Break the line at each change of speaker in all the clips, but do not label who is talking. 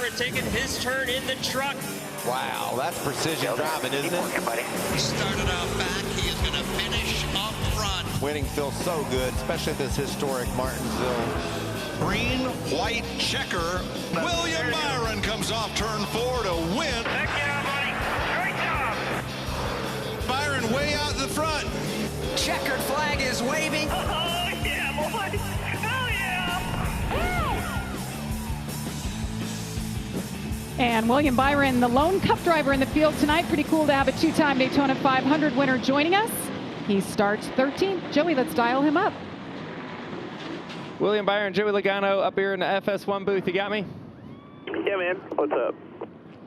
Byron taking his turn in the truck.
Wow, that's precision driving, isn't it?
He started out back. He is going to finish up front.
Winning feels so good, especially at this historic Martinsville.
Green, white checker. William Byron comes off turn 4 to win.
Heck yeah, buddy. Great job.
Byron way out in the front.
Checkered flag is waving.
Oh, yeah, boy. Oh, yeah. Woo!
And William Byron, the lone Cup driver in the field tonight. Pretty cool to have a two-time Daytona 500 winner joining us. He starts 13th. Joey, let's dial him up.
William Byron, Joey Logano up here in the FS1 booth. You got me?
Yeah, man. What's up?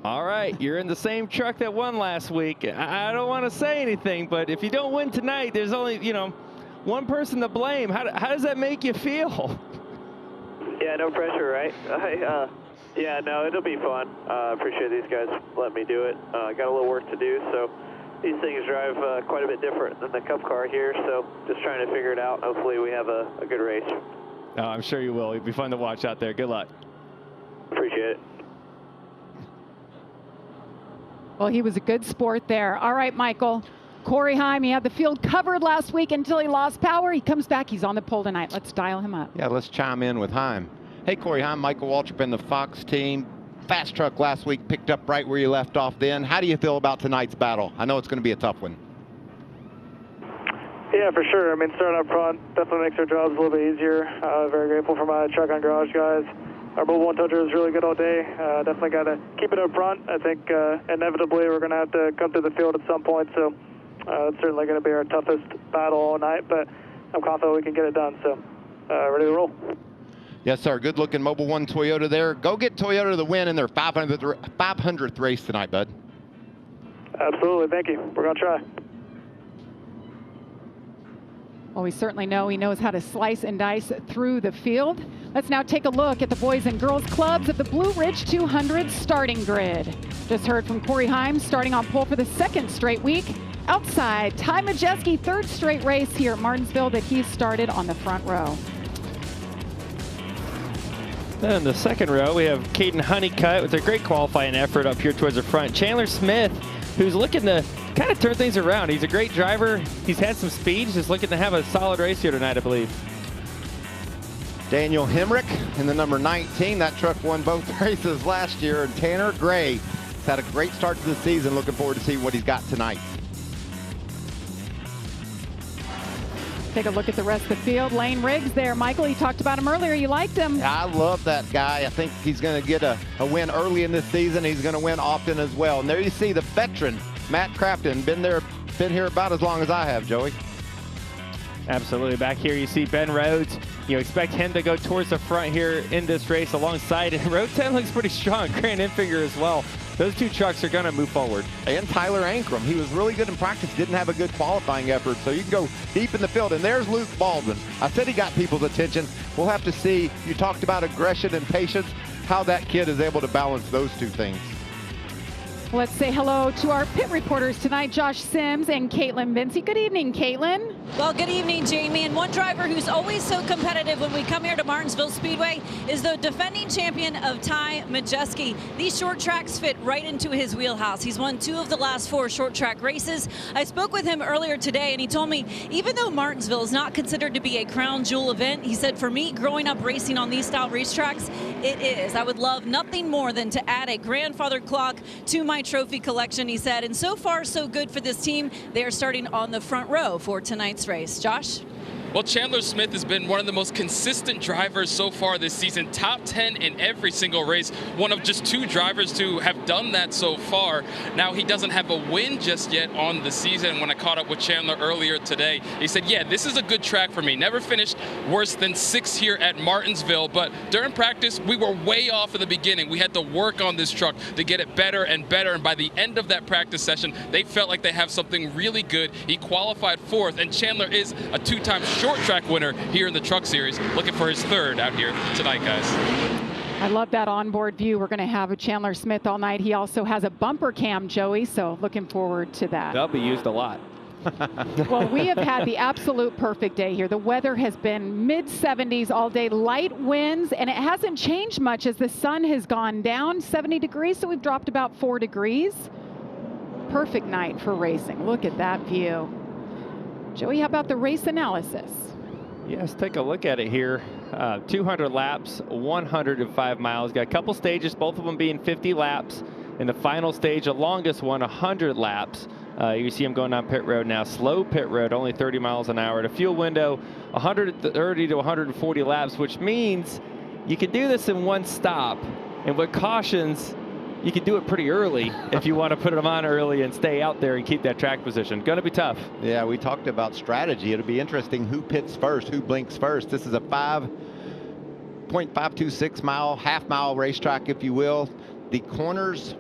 All right, you're in the same truck that won last week. I don't want to say anything, but if you don't win tonight, there's only, one person to blame. How does that make you feel?
Yeah, no pressure, right? Yeah, no, it'll be fun. Appreciate these guys letting me do it. Got a little work to do, so these things drive quite a bit different than the Cup car here, so just trying to figure it out. Hopefully we have a good race.
Oh, I'm sure you will. It'll be fun to watch out there. Good luck.
Appreciate it.
Well, he was a good sport there. All right, Michael. Corey Heim, he had the field covered last week until he lost power. He comes back. He's on the pole tonight. Let's dial him up.
Yeah, let's chime in with Heim. Hey, Corey Heim, Michael Waltrip and the Fox team. Fast truck last week picked up right where you left off then. How do you feel about tonight's battle? I know it's going to be a tough one.
Yeah, for sure. I mean, starting up front definitely makes our jobs a little bit easier. Very grateful for my truck on garage guys. Our mobile one toucher is really good all day. Definitely got to keep it up front. I think inevitably we're going to have to come to the field at some point, so it's certainly going to be our toughest battle all night, but I'm confident we can get it done, so ready to roll.
Yes, sir. Good looking Mobile One Toyota there. Go get Toyota the win in their 500th race tonight, bud.
Absolutely. Thank you. We're going to try.
Well, we certainly know he knows how to slice and dice through the field. Let's now take a look at the boys and girls clubs of the Blue Ridge 200 starting grid. Just heard from Corey Heim starting on pole for the second straight week. Outside, Ty Majeski, third straight race here at Martinsville that he started on the front row.
Then in the second row, we have Caden Honeycutt with a great qualifying effort up here towards the front. Chandler Smith, who's looking to kind of turn things around. He's a great driver. He's had some speed. He's just looking to have a solid race here tonight, I believe.
Daniel Hemrick in the number 19. That truck won both races last year. And Tanner Gray has had a great start to the season. Looking forward to see what he's got tonight.
Take a look at the rest of the field. Lane Riggs there. Michael, you talked about him earlier. You liked him.
I love that guy. I think he's going to get a win early in this season. He's going to win often as well. And there you see the veteran, Matt Crafton, been here about as long as I have, Joey.
Absolutely. Back here you see Ben Rhodes. You expect him to go towards the front here in this race alongside. And Road 10 looks pretty strong. Grant Infinger as well. Those two trucks are going to move forward.
And Tyler Ankrum. He was really good in practice. Didn't have a good qualifying effort. So you can go deep in the field. And there's Luke Baldwin. I said he got people's attention. We'll have to see. You talked about aggression and patience. How that kid is able to balance those two things.
Let's say hello to our pit reporters tonight, Josh Sims and Caitlin Vinci. Good evening, Caitlin.
Well, good evening, Jamie. And one driver who's always so competitive when we come here to Martinsville Speedway is the defending champion of Ty Majeski. These short tracks fit right into his wheelhouse. He's won 2 of the last 4 short track races. I spoke with him earlier today, and he told me even though Martinsville is not considered to be a crown jewel event, he said, for me, growing up racing on these style racetracks, it is. I would love nothing more than to add a grandfather clock to my trophy collection, he said, and so far so good for this team. They are starting on the front row for tonight's race. Josh?
Well, Chandler Smith has been one of the most consistent drivers so far this season. Top 10 in every single race. One of just 2 drivers to have done that so far. Now, he doesn't have a win just yet on the season. When I caught up with Chandler earlier today, he said, yeah, this is a good track for me. Never finished worse than 6th here at Martinsville. But during practice, we were way off in the beginning. We had to work on this truck to get it better and better. And by the end of that practice session, they felt like they have something really good. He qualified 4th, and Chandler is a 2-time short track winner here in the Truck Series, looking for his 3rd out here tonight, guys.
I love that onboard view. We're going to have a Chandler Smith all night. He also has a bumper cam, Joey, so looking forward to that.
They'll be used a lot.
Well, we have had the absolute perfect day here. The weather has been mid-70s all day, light winds, and it hasn't changed much as the sun has gone down 70 degrees, so we've dropped about 4 degrees. Perfect night for racing. Look at that view. Joey, how about the race analysis?
Yes, take a look at it here. 200 laps, 105 miles. Got a couple stages, both of them being 50 laps. In the final stage, the longest one, 100 laps. You see him going down pit road now. Slow pit road, only 30 miles an hour. The fuel window, 130 to 140 laps, which means you can do this in one stop. And with cautions, you can do it pretty early if you want to put them on early and stay out there and keep that track position. Going to be tough.
Yeah, we talked about strategy. It'll be interesting who pits first, who blinks first. This is a 5.526 mile, half-mile racetrack, if you will. The corners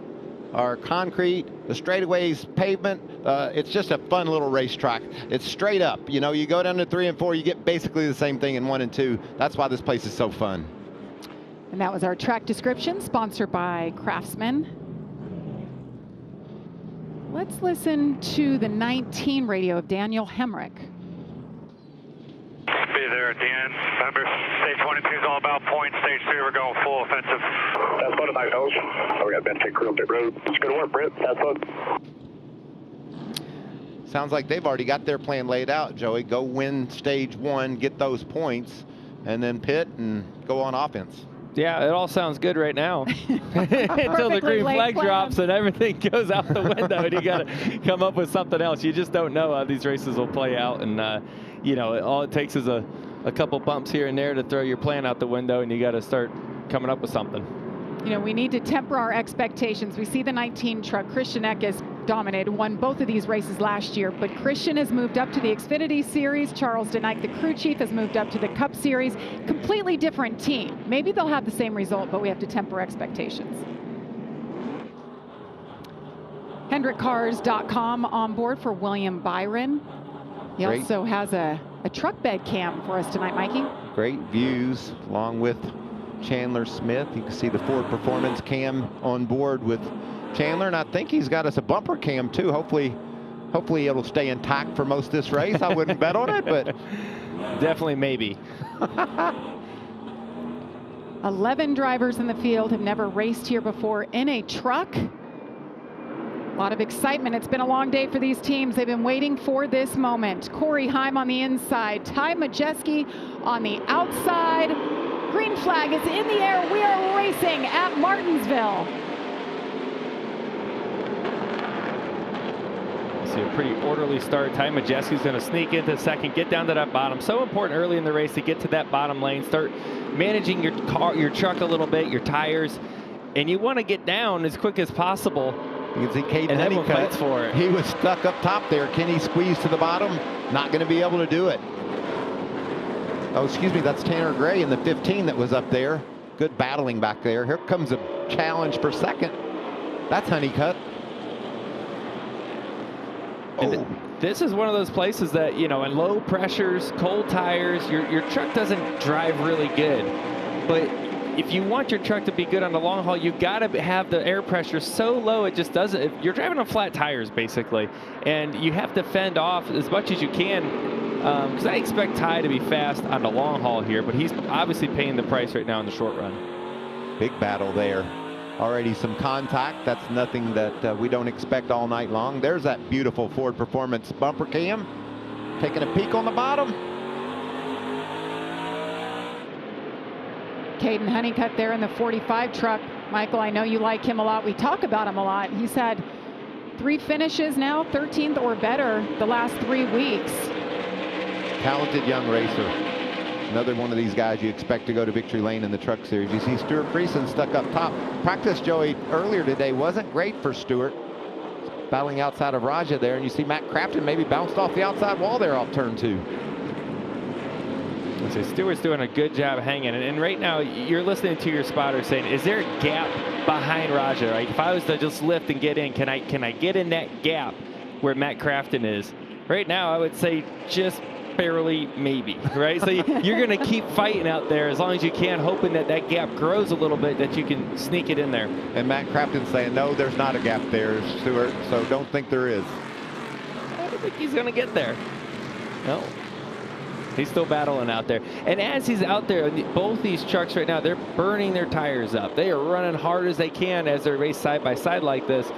are concrete, the straightaways pavement. It's just a fun little racetrack. It's straight up. You know, you go down to 3 and 4, you get basically the same thing in 1 and 2. That's why this place is so fun.
And that was our track description, sponsored by Craftsman. Let's listen to the 19 radio of Daniel Hemrick.
Be there at the end. Remember, stage 22 is all about points. Stage 3, we're going full offensive.
That's fun tonight, fellas. We got Ben take crew up the road. It's good work, Britt. That's fun.
Sounds like they've already got their plan laid out, Joey. Go win stage 1, get those points, and then pit and go on offense.
Yeah, it all sounds good right now. Until the green flag drops and everything goes out the window and you got to come up with something else. You just don't know how these races will play out. And, you know, all it takes is a couple bumps here and there to throw your plan out the window, and you got to start coming up with something.
You know, we need to temper our expectations. We see the 19 truck. Christian Eck has dominated, won both of these races last year, but Christian has moved up to the Xfinity Series. Charles DeKnight, the crew chief, has moved up to the Cup Series. Completely different team. Maybe they'll have the same result, but we have to temper expectations. HendrickCars.com on board for William Byron. He also has a truck bed cam for us tonight, Mikey.
Great views along with Chandler Smith. You can see the Ford Performance cam on board with Chandler, and I think he's got us a bumper cam too. Hopefully it'll stay intact for most of this race. I wouldn't bet on it, but
definitely maybe.
11 drivers in the field have never raced here before in a truck. A lot of excitement. It's been a long day for these teams. They've been waiting for this moment. Corey Heim on the inside, Ty Majeski on the outside. Green flag is in the air. We are racing at Martinsville.
See a pretty orderly start. Ty Majeski's going to sneak into second, get down to that bottom. So important early in the race to get to that bottom lane, start managing your car, your truck a little bit, your tires, and you want to get down as quick as possible.
You can see Caden Honeycutt for it. He was stuck up top there. Can he squeeze to the bottom? Not going to be able to do it. Oh, excuse me, that's Tanner Gray in the 15 that was up there. Good battling back there. Here comes a challenge for second. That's Honeycutt.
Oh. This is one of those places that, you know, in low pressures, cold tires, your truck doesn't drive really good. But if you want your truck to be good on the long haul, you got to have the air pressure so low it just doesn't. You're driving on flat tires, basically. And you have to fend off as much as you can. Because I expect Ty to be fast on the long haul here, but he's obviously paying the price right now in the short run.
Big battle there. Already some contact. That's nothing that we don't expect all night long. There's that beautiful Ford Performance bumper cam. Taking a peek on the bottom.
Caden Honeycutt there in the 45 truck. Michael, I know you like him a lot. We talk about him a lot. He's had 3 finishes now, 13th or better the last 3 weeks.
Talented young racer. Another one of these guys you expect to go to victory lane in the truck series. You see Stuart Friesen stuck up top. Practice, Joey, earlier today wasn't great for Stuart. Battling outside of Raja there, and you see Matt Crafton maybe bounced off the outside wall there off turn 2.
So Stewart's doing a good job hanging, and right now you're listening to your spotter saying, is there a gap behind Raja? Like if I was to just lift and get in, can I get in that gap where Matt Crafton is? Right now I would say just barely, maybe, right? So you're going to keep fighting out there as long as you can, hoping that that gap grows a little bit, that you can sneak it in there.
And Matt Crafton saying, no, there's not a gap there, Stuart, so don't think there is.
don't think he's going to get there. No. He's still battling out there. And as he's out there, both these trucks right now, they're burning their tires up. They are running hard as they can as they race side by side like this.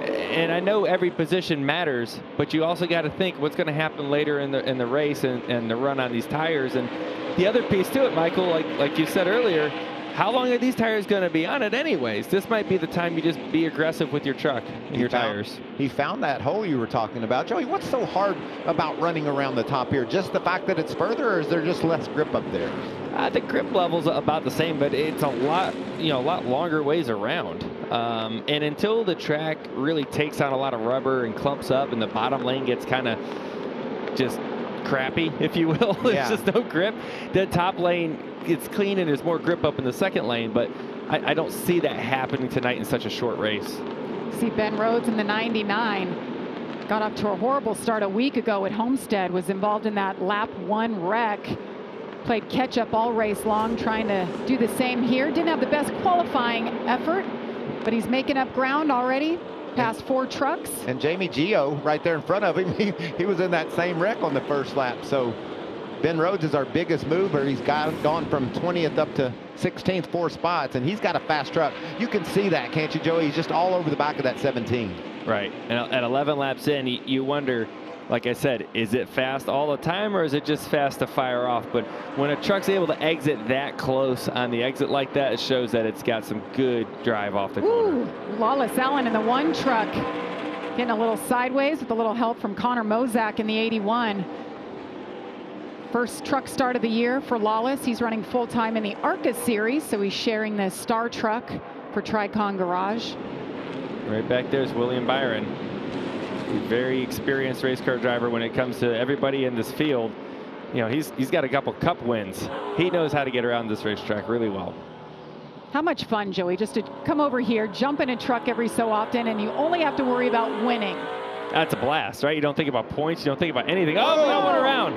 And I know every position matters, but you also got to think what's going to happen later in the race and the run on these tires. And the other piece to it, Michael, like you said earlier, how long are these tires going to be on it anyways? This might be the time you just be aggressive with your truck and your tires.
He found that hole you were talking about. Joey, what's so hard about running around the top here? Just the fact that it's further, or is there just less grip up there?
The grip level's about the same, but it's a lot longer ways around. And until the track really takes on a lot of rubber and clumps up and the bottom lane gets kind of just crappy, if you will, there's just no grip. The top lane, it's clean and there's more grip up in the second lane, but I don't see that happening tonight in such a short race.
See Ben Rhodes in the 99. Got off to a horrible start a week ago at Homestead, was involved in that lap 1 wreck. Played catch up all race long, trying to do the same here. Didn't have the best qualifying effort, but he's making up ground already. Past 4 trucks.
And Jamie Gio right there in front of him, he was in that same wreck on the first lap. So Ben Rhodes is our biggest mover. He's gone from 20th up to 16th, 4 spots, and he's got a fast truck. You can see that, can't you, Joey? He's just all over the back of that 17.
Right, and at 11 laps in, you wonder, like I said, is it fast all the time or is it just fast to fire off? But when a truck's able to exit that close on the exit like that, it shows that it's got some good drive off the corner.
Lawless Allen in the 1 truck, getting a little sideways with a little help from Connor Mozak in the 81. First truck start of the year for Lawless. He's running full-time in the ARCA series, so he's sharing the star truck for Tricon Garage.
Right back there's William Byron. Very experienced race car driver when it comes to everybody in this field. You know, he's got a couple cup wins. He knows how to get around this racetrack really well.
How much fun, Joey, just to come over here, jump in a truck every so often, and you only have to worry about winning.
That's a blast, right? You don't think about points. You don't think about anything. Oh, no one around.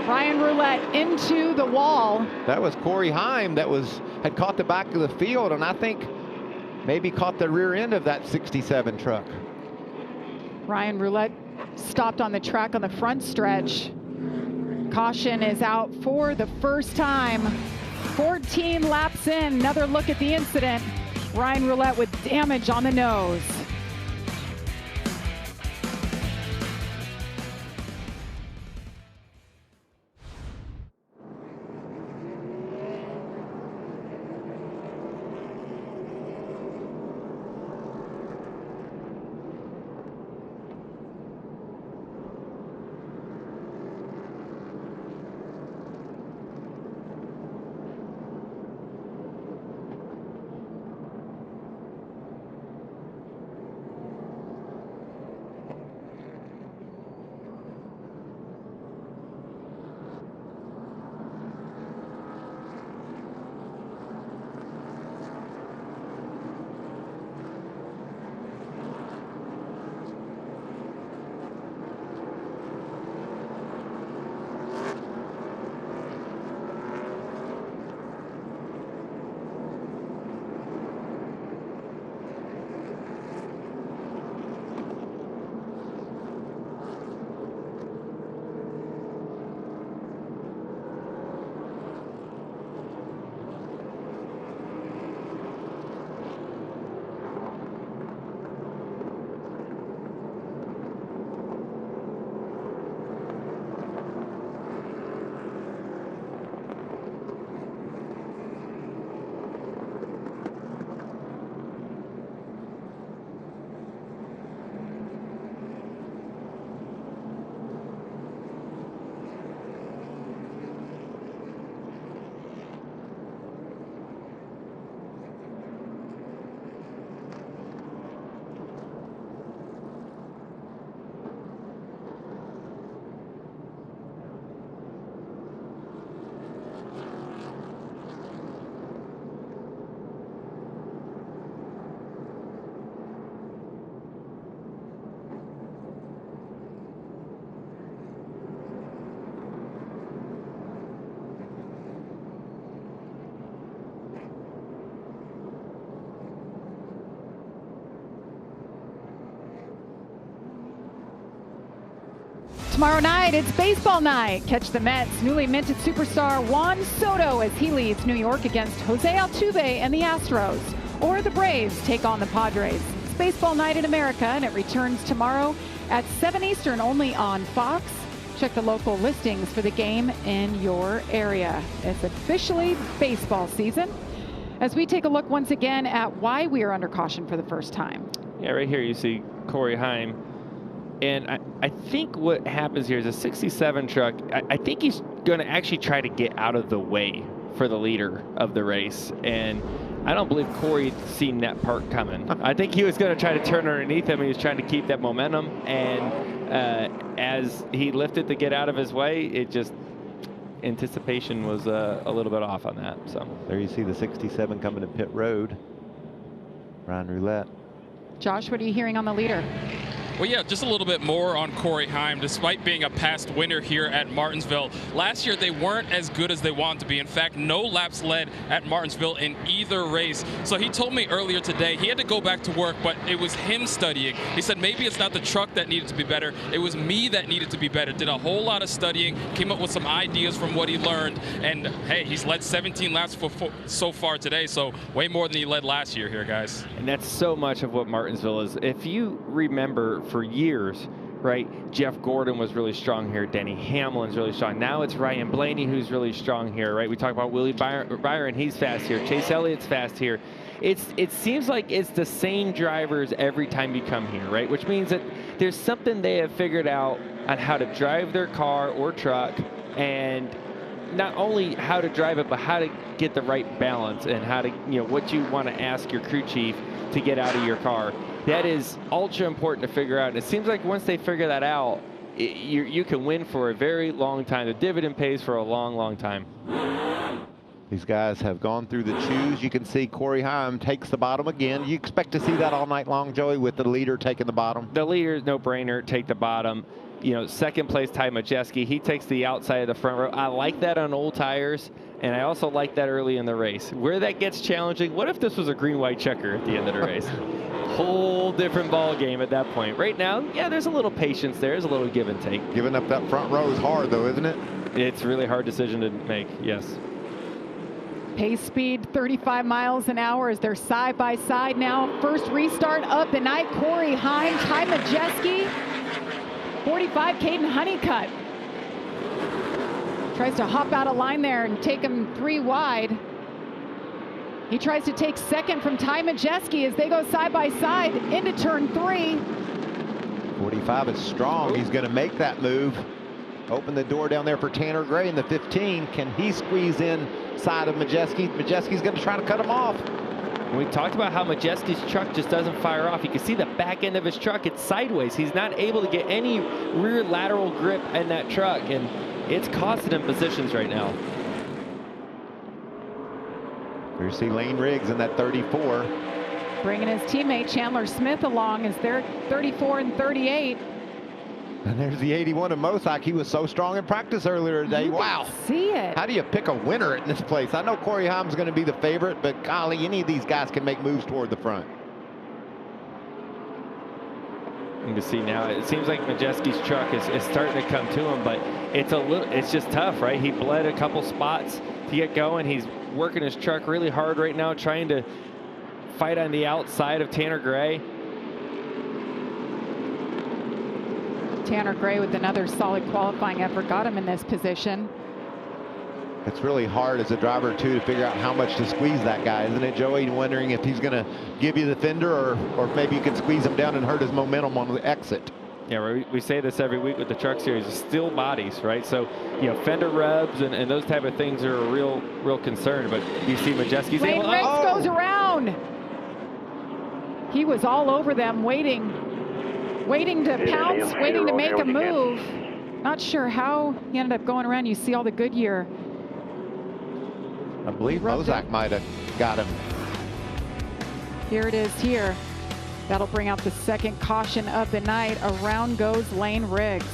Ryan Roulette into the wall.
That was Corey Heim that had caught the back of the field, and I think maybe caught the rear end of that 67 truck.
Ryan Roulette stopped on the track on the front stretch. Caution is out for the first time. 14 laps in, another look at the incident. Ryan Roulette with damage on the nose. Tomorrow night, it's baseball night. Catch the Mets' newly minted superstar Juan Soto as he leads New York against Jose Altuve and the Astros. Or the Braves take on the Padres. It's baseball night in America, and it returns tomorrow at 7 Eastern only on Fox. Check the local listings for the game in your area. It's officially baseball season. As we take a look once again at why we are under caution for the first time.
Yeah, right here you see Corey Heim. And I think what happens here is a 67 truck. I think he's going to actually try to get out of the way for the leader of the race. And I don't believe Corey seen that part coming. I think he was going to try to turn underneath him. He was trying to keep that momentum. And as he lifted to get out of his way, it just, anticipation was a little bit off on that. So
there you see the 67 coming to pit road. Ryan Roulette.
Josh, what are you hearing on the leader?
Well, yeah, just a little bit more on Corey Heim. Despite being a past winner here at Martinsville, last year they weren't as good as they wanted to be. In fact, no laps led at Martinsville in either race. So he told me earlier today he had to go back to work, but it was him studying. He said maybe it's not the truck that needed to be better. It was me that needed to be better. Did a whole lot of studying, came up with some ideas from what he learned. And, hey, he's led 17 laps so far today, so way more than he led last year here, guys.
And that's so much of what Martinsville is. If you remember, for years, right, Jeff Gordon was really strong here. Denny Hamlin's really strong. Now it's Ryan Blaney who's really strong here, right? We talk about Willie Byron, he's fast here. Chase Elliott's fast here. It seems like it's the same drivers every time you come here, right? Which means that there's something they have figured out on how to drive their car or truck, and not only how to drive it, but how to get the right balance and how to, you know, what you want to ask your crew chief to get out of your car. That is ultra important to figure out. And it seems like once they figure that out, you can win for a very long time. The dividend pays for a long, long time.
These guys have gone through the choose. You can see Corey Heim takes the bottom again. You expect to see that all night long, Joey, with the leader taking the bottom?
The leader is no brainer, take the bottom. You know, second place, Ty Majeski, he takes the outside of the front row. I like that on old tires, and I also like that early in the race. Where that gets challenging, what if this was a green-white checker at the end of the race? Whole different ball game at that point. Right now, yeah, there's a little patience there. There's a little give and take.
Giving up that front row is hard, though, isn't it?
It's a really hard decision to make, yes.
Pace speed 35 miles an hour as they're side by side now. First restart of the night. Corey Heim, Ty Majeski, 45, Caden Honeycutt. Tries to hop out of line there and take him 3 wide. He tries to take second from Ty Majeski as they go side by side into turn 3.
45 is strong. He's going to make that move. Open the door down there for Tanner Gray in the 15. Can he squeeze in side of Majeski? Majeski's going to try to cut him off.
We talked about how Majeski's truck just doesn't fire off. You can see the back end of his truck. It's sideways. He's not able to get any rear lateral grip in that truck, and it's costing him positions right now.
You see Lane Riggs in that 34.
Bringing his teammate Chandler Smith along as they're 34 and 38.
And there's the 81 of Mosack. He was so strong in practice earlier today. Wow.
See it.
How do you pick a winner in this place? I know Corey Heim's going to be the favorite, but golly, any of these guys can make moves toward the front.
You can see now, it seems like Majeski's truck is starting to come to him, but it's just tough, right? He bled a couple spots to get going. He's working his truck really hard right now, trying to fight on the outside of Tanner Gray.
Tanner Gray with another solid qualifying effort got him in this position.
It's really hard as a driver, too, to figure out how much to squeeze that guy, isn't it, Joey? Wondering if he's going to give you the fender or maybe you can squeeze him down and hurt his momentum on the exit.
Yeah, we say this every week with the truck series, still bodies, right? So, you know, fender rubs and those type of things are a real concern. But you see Majeski's
Lane
able.
Riggs goes around. He was all over them, waiting to pounce, waiting to make a move. Not sure how he ended up going around. You see all the Goodyear.
I believe Mosack might have got him.
Here it is here. That'll bring out the second caution of the night. Around goes Lane Riggs.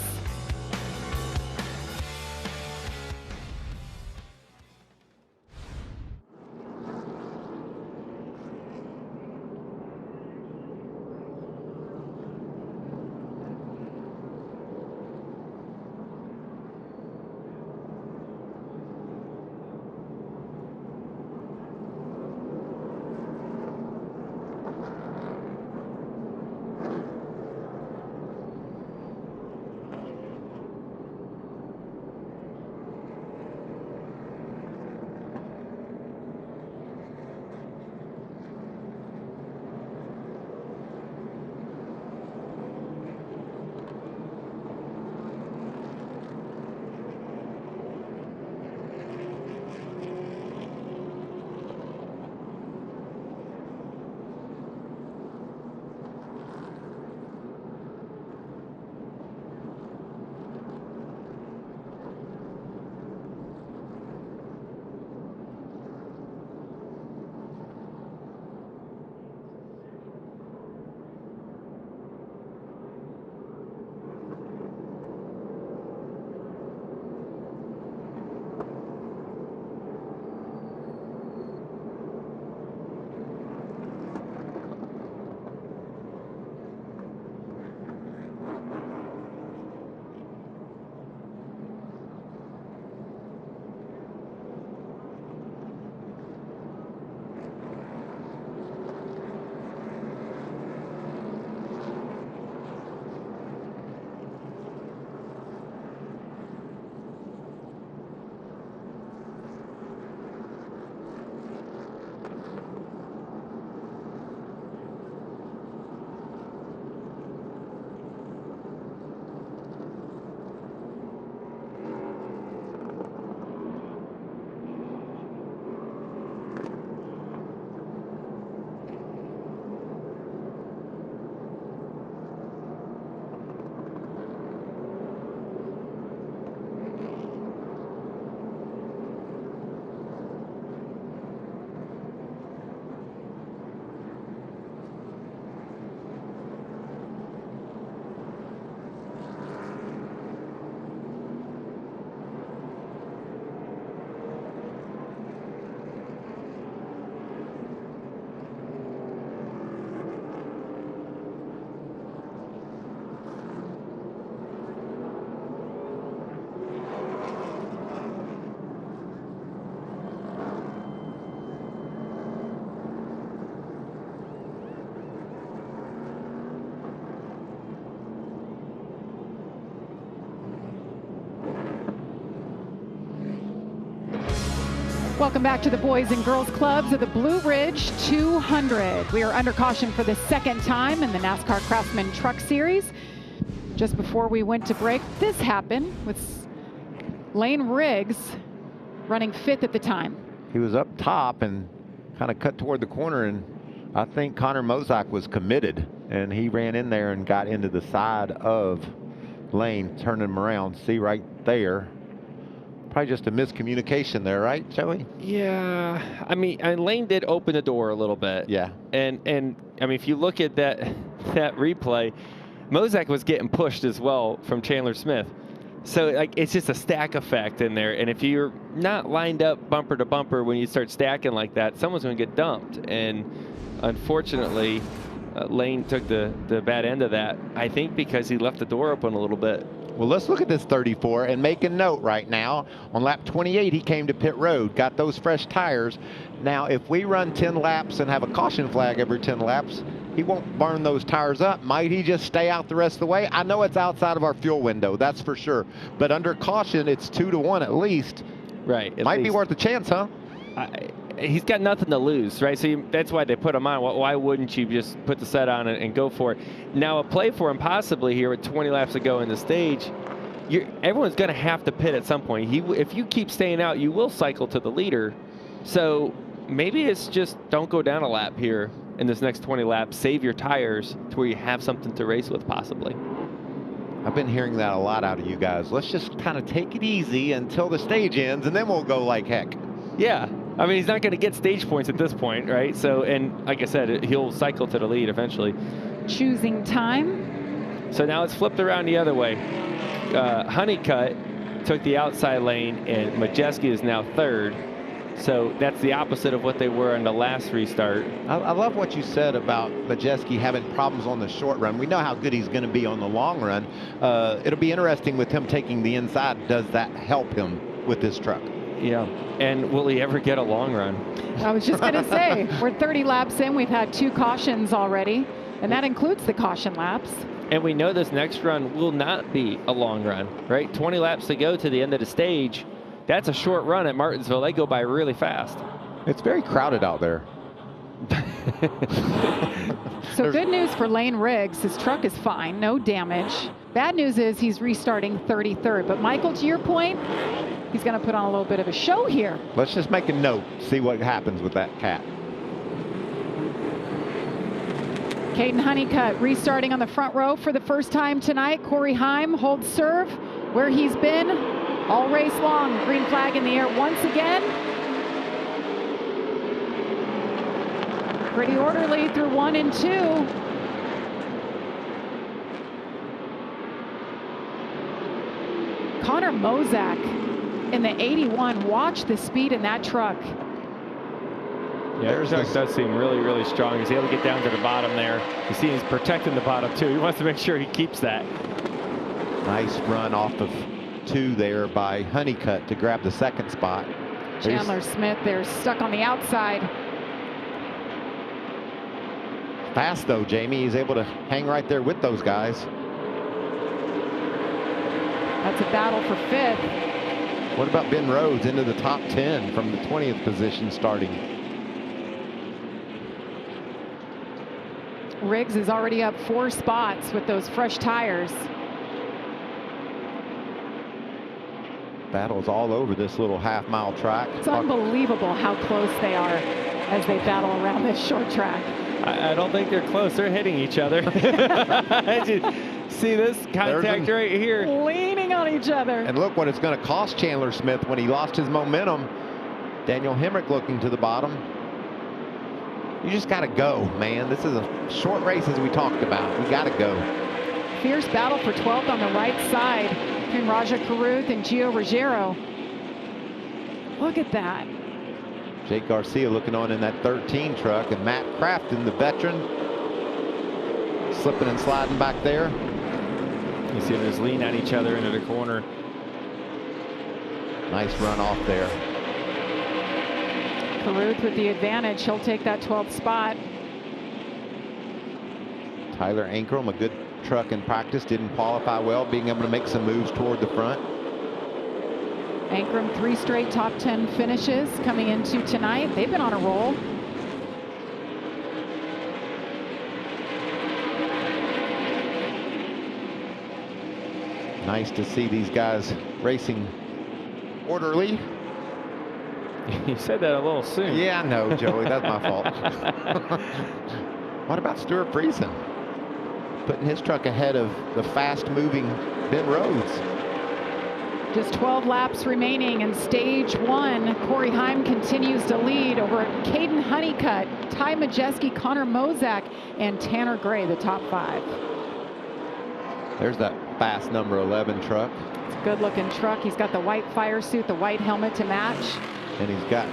Welcome back to the boys and girls clubs of the Blue Ridge 200. We are under caution for the second time in the NASCAR Craftsman Truck Series. Just before we went to break, this happened with Lane Riggs running 5th at the time.
He was up top and kind of cut toward the corner, and I think Connor Mozak was committed, and he ran in there and got into the side of Lane, turning him around. See right there. Probably just a miscommunication there, right, Joey?
Yeah, I mean, Lane did open the door a little bit.
Yeah.
And I mean, if you look at that replay, Mozak was getting pushed as well from Chandler Smith. So like, it's just a stack effect in there. And if you're not lined up bumper to bumper when you start stacking like that, someone's going to get dumped. And unfortunately, Lane took the bad end of that, I think because he left the door open a little bit.
Well, let's look at this 34 and make a note right now. On lap 28, he came to pit road, got those fresh tires. Now, if we run 10 laps and have a caution flag every 10 laps, he won't burn those tires up. Might he just stay out the rest of the way? I know it's outside of our fuel window, that's for sure. But under caution, it's 2-1 at least.
Right.
Might be worth a chance, huh?
He's got nothing to lose, right? So that's why they put him on. Why wouldn't you just put the set on and go for it? Now, a play for him possibly here with 20 laps to go in the stage, everyone's going to have to pit at some point. If you keep staying out, you will cycle to the leader. So maybe it's just don't go down a lap here in this next 20 laps. Save your tires to where you have something to race with possibly.
I've been hearing that a lot out of you guys. Let's just kind of take it easy until the stage ends, and then we'll go like heck.
Yeah. I mean, he's not going to get stage points at this point, right? So, and like I said, he'll cycle to the lead eventually.
Choosing time.
So now it's flipped around the other way. Honeycutt took the outside lane, and Majeski is now 3rd. So that's the opposite of what they were in the last restart.
I love what you said about Majeski having problems on the short run. We know how good he's going to be on the long run. It'll be interesting with him taking the inside. Does that help him with this truck?
Yeah. And will he ever get a long run?
I was just going to say, we're 30 laps in. We've had 2 cautions already, and that includes the caution laps.
And we know this next run will not be a long run, right? 20 laps to go to the end of the stage. That's a short run at Martinsville. They go by really fast.
It's very crowded out there.
So good news for Lane Riggs. His truck is fine, no damage. Bad news is he's restarting 33rd. But Michael, to your point, he's going to put on a little bit of a show here.
Let's just make a note, see what happens with that cat.
Caden Honeycutt restarting on the front row for the first time tonight. Corey Heim holds serve where he's been all race long. Green flag in the air once again. Pretty orderly through 1 and 2. Connor Mozak in the 81. Watch the speed in that truck.
Yeah, the truck does seem really, really strong. He's able to get down to the bottom there. You see he's protecting the bottom too. He wants to make sure he keeps that.
Nice run off of 2 there by Honeycutt to grab the 2nd spot.
Chandler Smith, they're stuck on the outside.
Fast though, Jamie. He's able to hang right there with those guys.
That's a battle for 5th.
What about Ben Rhodes into the top 10 from the 20th position starting?
Riggs is already up 4 spots with those fresh tires.
Battles all over this little half-mile track.
It's unbelievable how close they are as they battle around this short track.
I don't think they're close. They're hitting each other. See this contact right here.
Leaning on each other.
And look what it's going to cost Chandler Smith when he lost his momentum. Daniel Hemrick looking to the bottom. You just got to go, man. This is a short race as we talked about. We got to go.
Fierce battle for 12th on the right side between Raja Caruth and Gio Ruggiero. Look at that.
Jake Garcia looking on in that 13 truck, and Matt Crafton, the veteran, slipping and sliding back there.
You see them just lean at each other into the corner.
Nice run off there.
Caruth with the advantage. He'll take that 12th spot.
Tyler Ankrum, a good truck in practice, didn't qualify well, being able to make some moves toward the front.
Ankrum, 3 straight top 10 finishes coming into tonight. They've been on a roll.
Nice to see these guys racing orderly.
You said that a little soon.
Yeah, I know, Joey. That's my fault. What about Stuart Friesen? Putting his truck ahead of the fast-moving Ben Rhodes.
Just 12 laps remaining in stage 1. Corey Heim continues to lead over Caden Honeycutt, Ty Majeski, Connor Mozak, and Tanner Gray, the top 5.
There's that fast number 11 truck.
It's a good-looking truck. He's got the white fire suit, the white helmet to match.
And he's got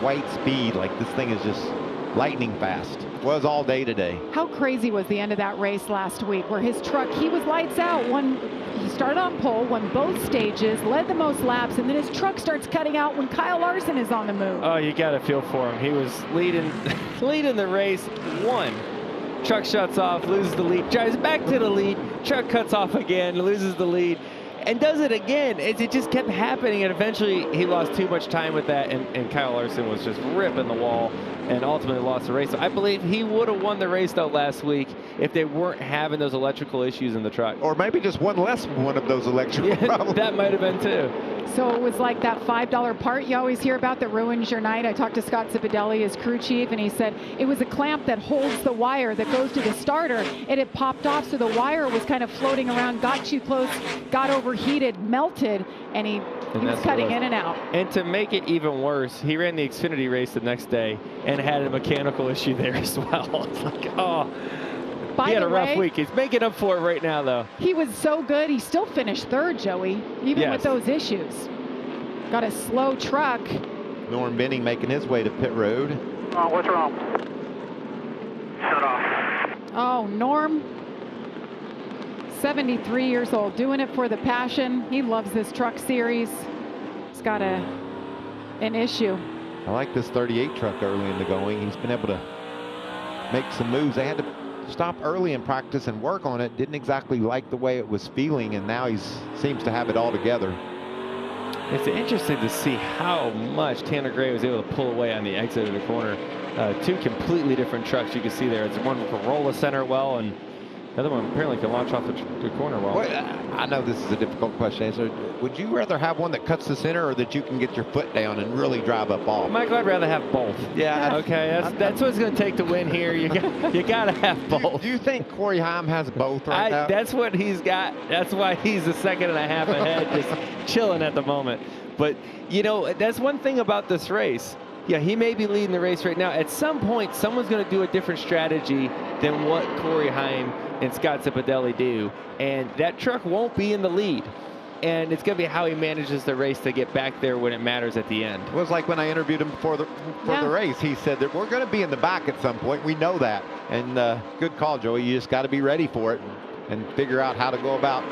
white speed. Like, this thing is just lightning fast. Was all day today.
How crazy was the end of that race last week where his truck, he was lights out. He started on pole, won both stages, led the most laps, and then his truck starts cutting out when Kyle Larson is on the move.
Oh, you got to feel for him. He was leading the race, won. Truck shuts off, loses the lead, drives back to the lead, truck cuts off again, loses the lead, and does it again. It just kept happening, and eventually he lost too much time with that, and Kyle Larson was just ripping the wall and ultimately lost the race. So I believe he would have won the race, though, last week if they weren't having those electrical issues in the truck.
Or maybe just one less one of those electrical problems.
That might have been, too.
So it was like that $5 part you always hear about that ruins your night. I talked to Scott Zipadelli, his crew chief, and he said it was a clamp that holds the wire that goes to the starter, and it popped off, so the wire was kind of floating around, got too close, got overheated, melted, and he was cutting in and out.
And to make it even worse, he ran the Xfinity race the next day and had a mechanical issue there as well. It's like, oh. He had a rough week. He's making up for it right now, though.
He was so good. He still finished 3rd, Joey, even with those issues. Got a slow truck.
Norm Benning making his way to pit road.
What's wrong? Shut off.
Oh, Norm, 73 years old, doing it for the passion. He loves this truck series. He's got an issue.
I like this 38 truck early in the going. He's been able to make some moves. They had to stop early in practice and work on it. Didn't exactly like the way it was feeling, and now he seems to have it all together.
It's interesting to see how much Tanner Gray was able to pull away on the exit of the corner. 2 completely different trucks you can see there. It's one can roll the center well, and the other one apparently can launch off the corner well.
I know this is a difficult question to answer. Would you rather have one that cuts the center or that you can get your foot down and really drive up off?
Michael, I'd rather have both.
Yeah.
Okay, that's what it's going to take to win here. You got to have both.
Do you think Corey Heim has both right now?
That's what he's got. That's why he's a second and a half ahead, just chilling at the moment. But, you know, that's one thing about this race. Yeah, he may be leading the race right now. At some point, someone's going to do a different strategy than what Corey Heim and Scott Zipadelli do. And that truck won't be in the lead. And it's going to be how he manages the race to get back there when it matters at the end.
It was like when I interviewed him for the race. He said that we're going to be in the back at some point. We know that. And good call, Joey. You just got to be ready for it and figure out how to go about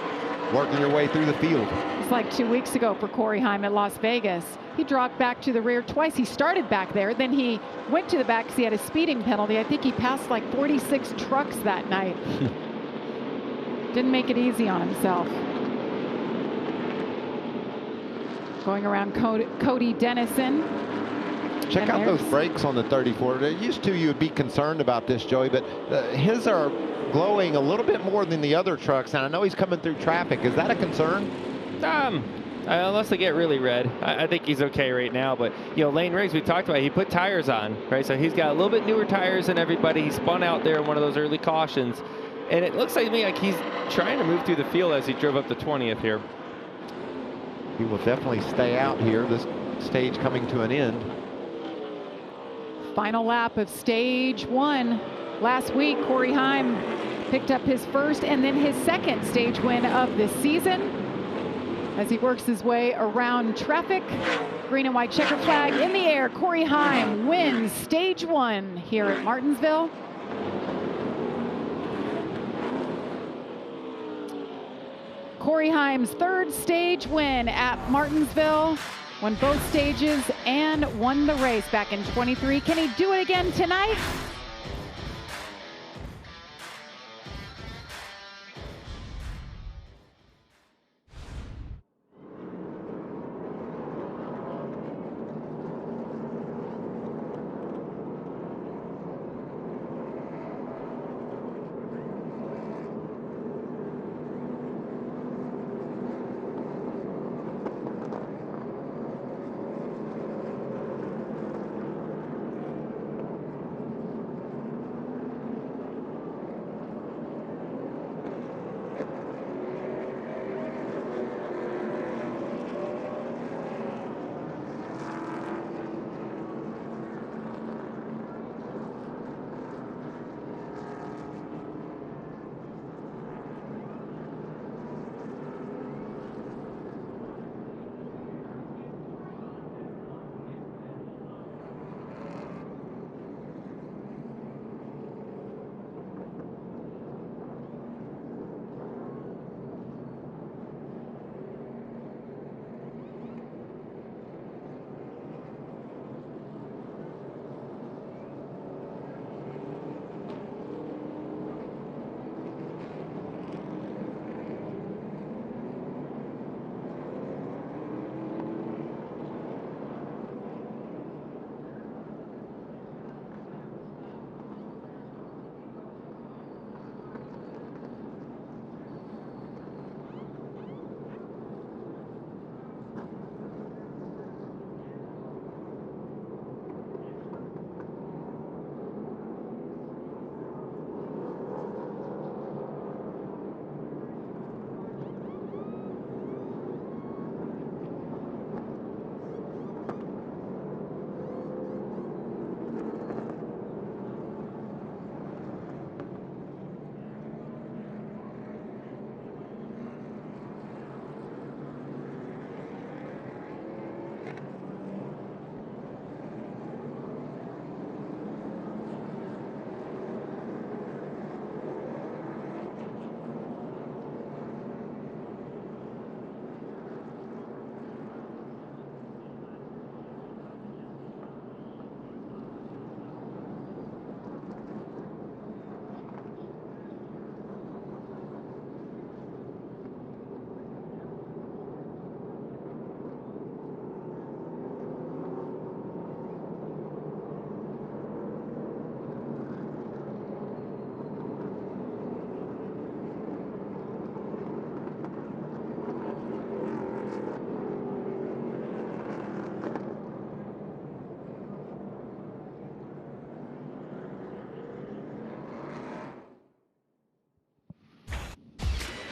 working your way through the field.
It's like 2 weeks ago for Corey Heim at Las Vegas. He dropped back to the rear twice. He started back there, then he went to the back because he had a speeding penalty. I think he passed like 46 trucks that night. Didn't make it easy on himself. Going around Cody Dennison.
Check out those brakes on the 34. Used to you would be concerned about this, Joey, but his are glowing a little bit more than the other trucks, and I know he's coming through traffic. Is that a concern?
Unless they get really red. I think he's okay right now, but you know, Lane Riggs, we talked about, he put tires on, right? So he's got a little bit newer tires than everybody. He spun out there in one of those early cautions, and it looks like me like he's trying to move through the field as he drove up the 20th here.
He will definitely stay out here. This stage coming to an end.
Final lap of stage 1. Last week, Corey Heim picked up his first and then his second stage win of the season. As he works his way around traffic, green and white checker flag in the air. Corey Heim wins stage 1 here at Martinsville. Corey Heim's 3rd stage win at Martinsville. Won both stages and won the race back in 23. Can he do it again tonight?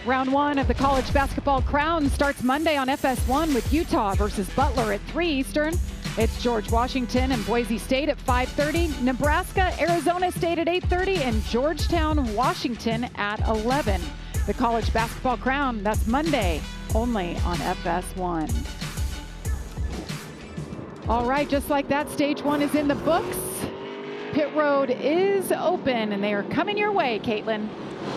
Round 1 of the college basketball crown starts Monday on FS1 with Utah versus Butler at 3 Eastern. It's George Washington and Boise State at 5:30, Nebraska, Arizona State at 8:30, and Georgetown, Washington at 11. The college basketball crown, that's Monday, only on FS1. All right, just like that, stage 1 is in the books. Pit road is open, and they are coming your way, Caitlin.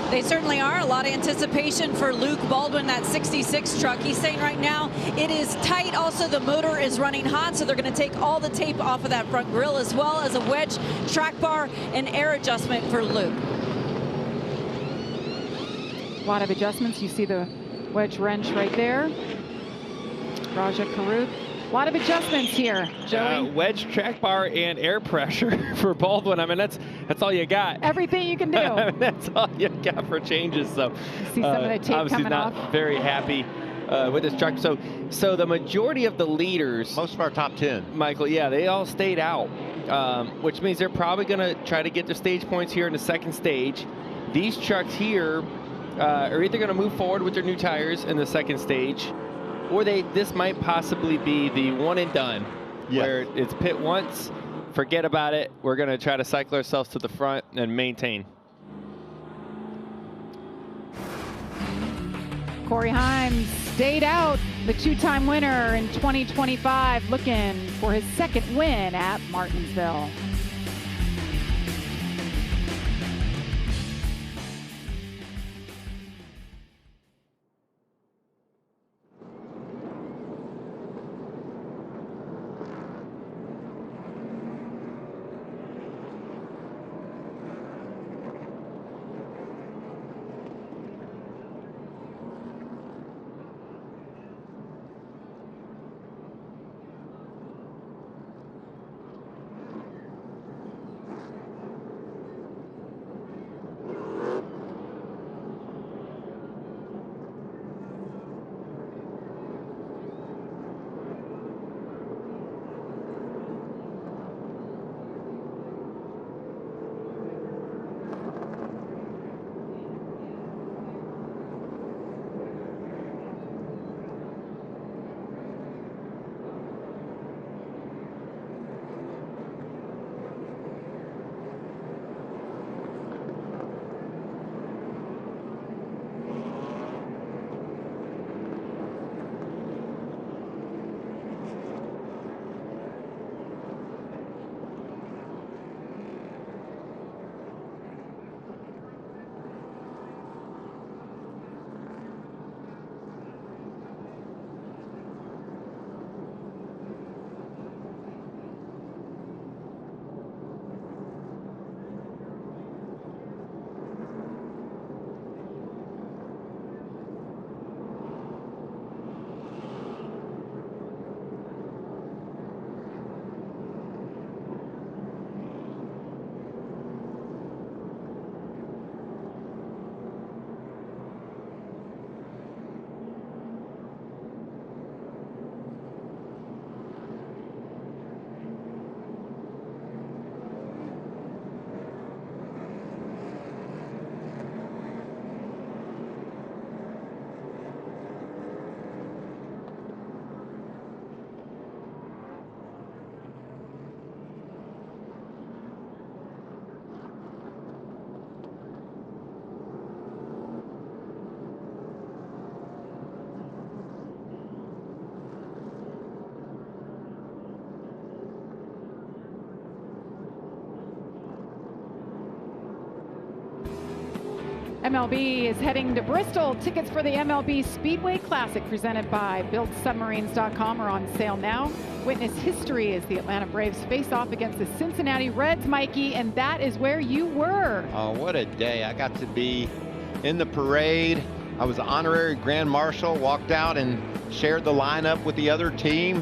They certainly are. A lot of anticipation for Luke Baldwin, that 66 truck. He's saying right now it is tight. Also, the motor is running hot, so they're going to take all the tape off of that front grille, as well as a wedge, track bar, and air adjustment for Luke.
A lot of adjustments. You see the wedge wrench right there. Raja Karuth. A lot of adjustments here, Joey.
Wedge, track bar, and air pressure for Baldwin. I mean, that's all you got.
Everything you can do.
I mean, that's all you got for changes. So,
you see some of the tape
obviously
coming off.
not very happy with this truck. So the majority of the leaders,
most of our top 10,
Michael, yeah, they all stayed out, which means they're probably going to try to get their stage points here in the second stage. These trucks here are either going to move forward with their new tires in the second stage, or this might possibly be the one and done, where it's pit once, forget about it. We're going to try to cycle ourselves to the front and maintain.
Corey Himes stayed out, the two-time winner in 2025, looking for his second win at Martinsville. MLB is heading to Bristol. Tickets for the MLB Speedway Classic presented by BuildSubmarines.com are on sale now. Witness history as the Atlanta Braves face off against the Cincinnati Reds, Mikey, and that is where you were.
Oh, what a day. I got to be in the parade. I was the honorary grand marshal, walked out and shared the lineup with the other team.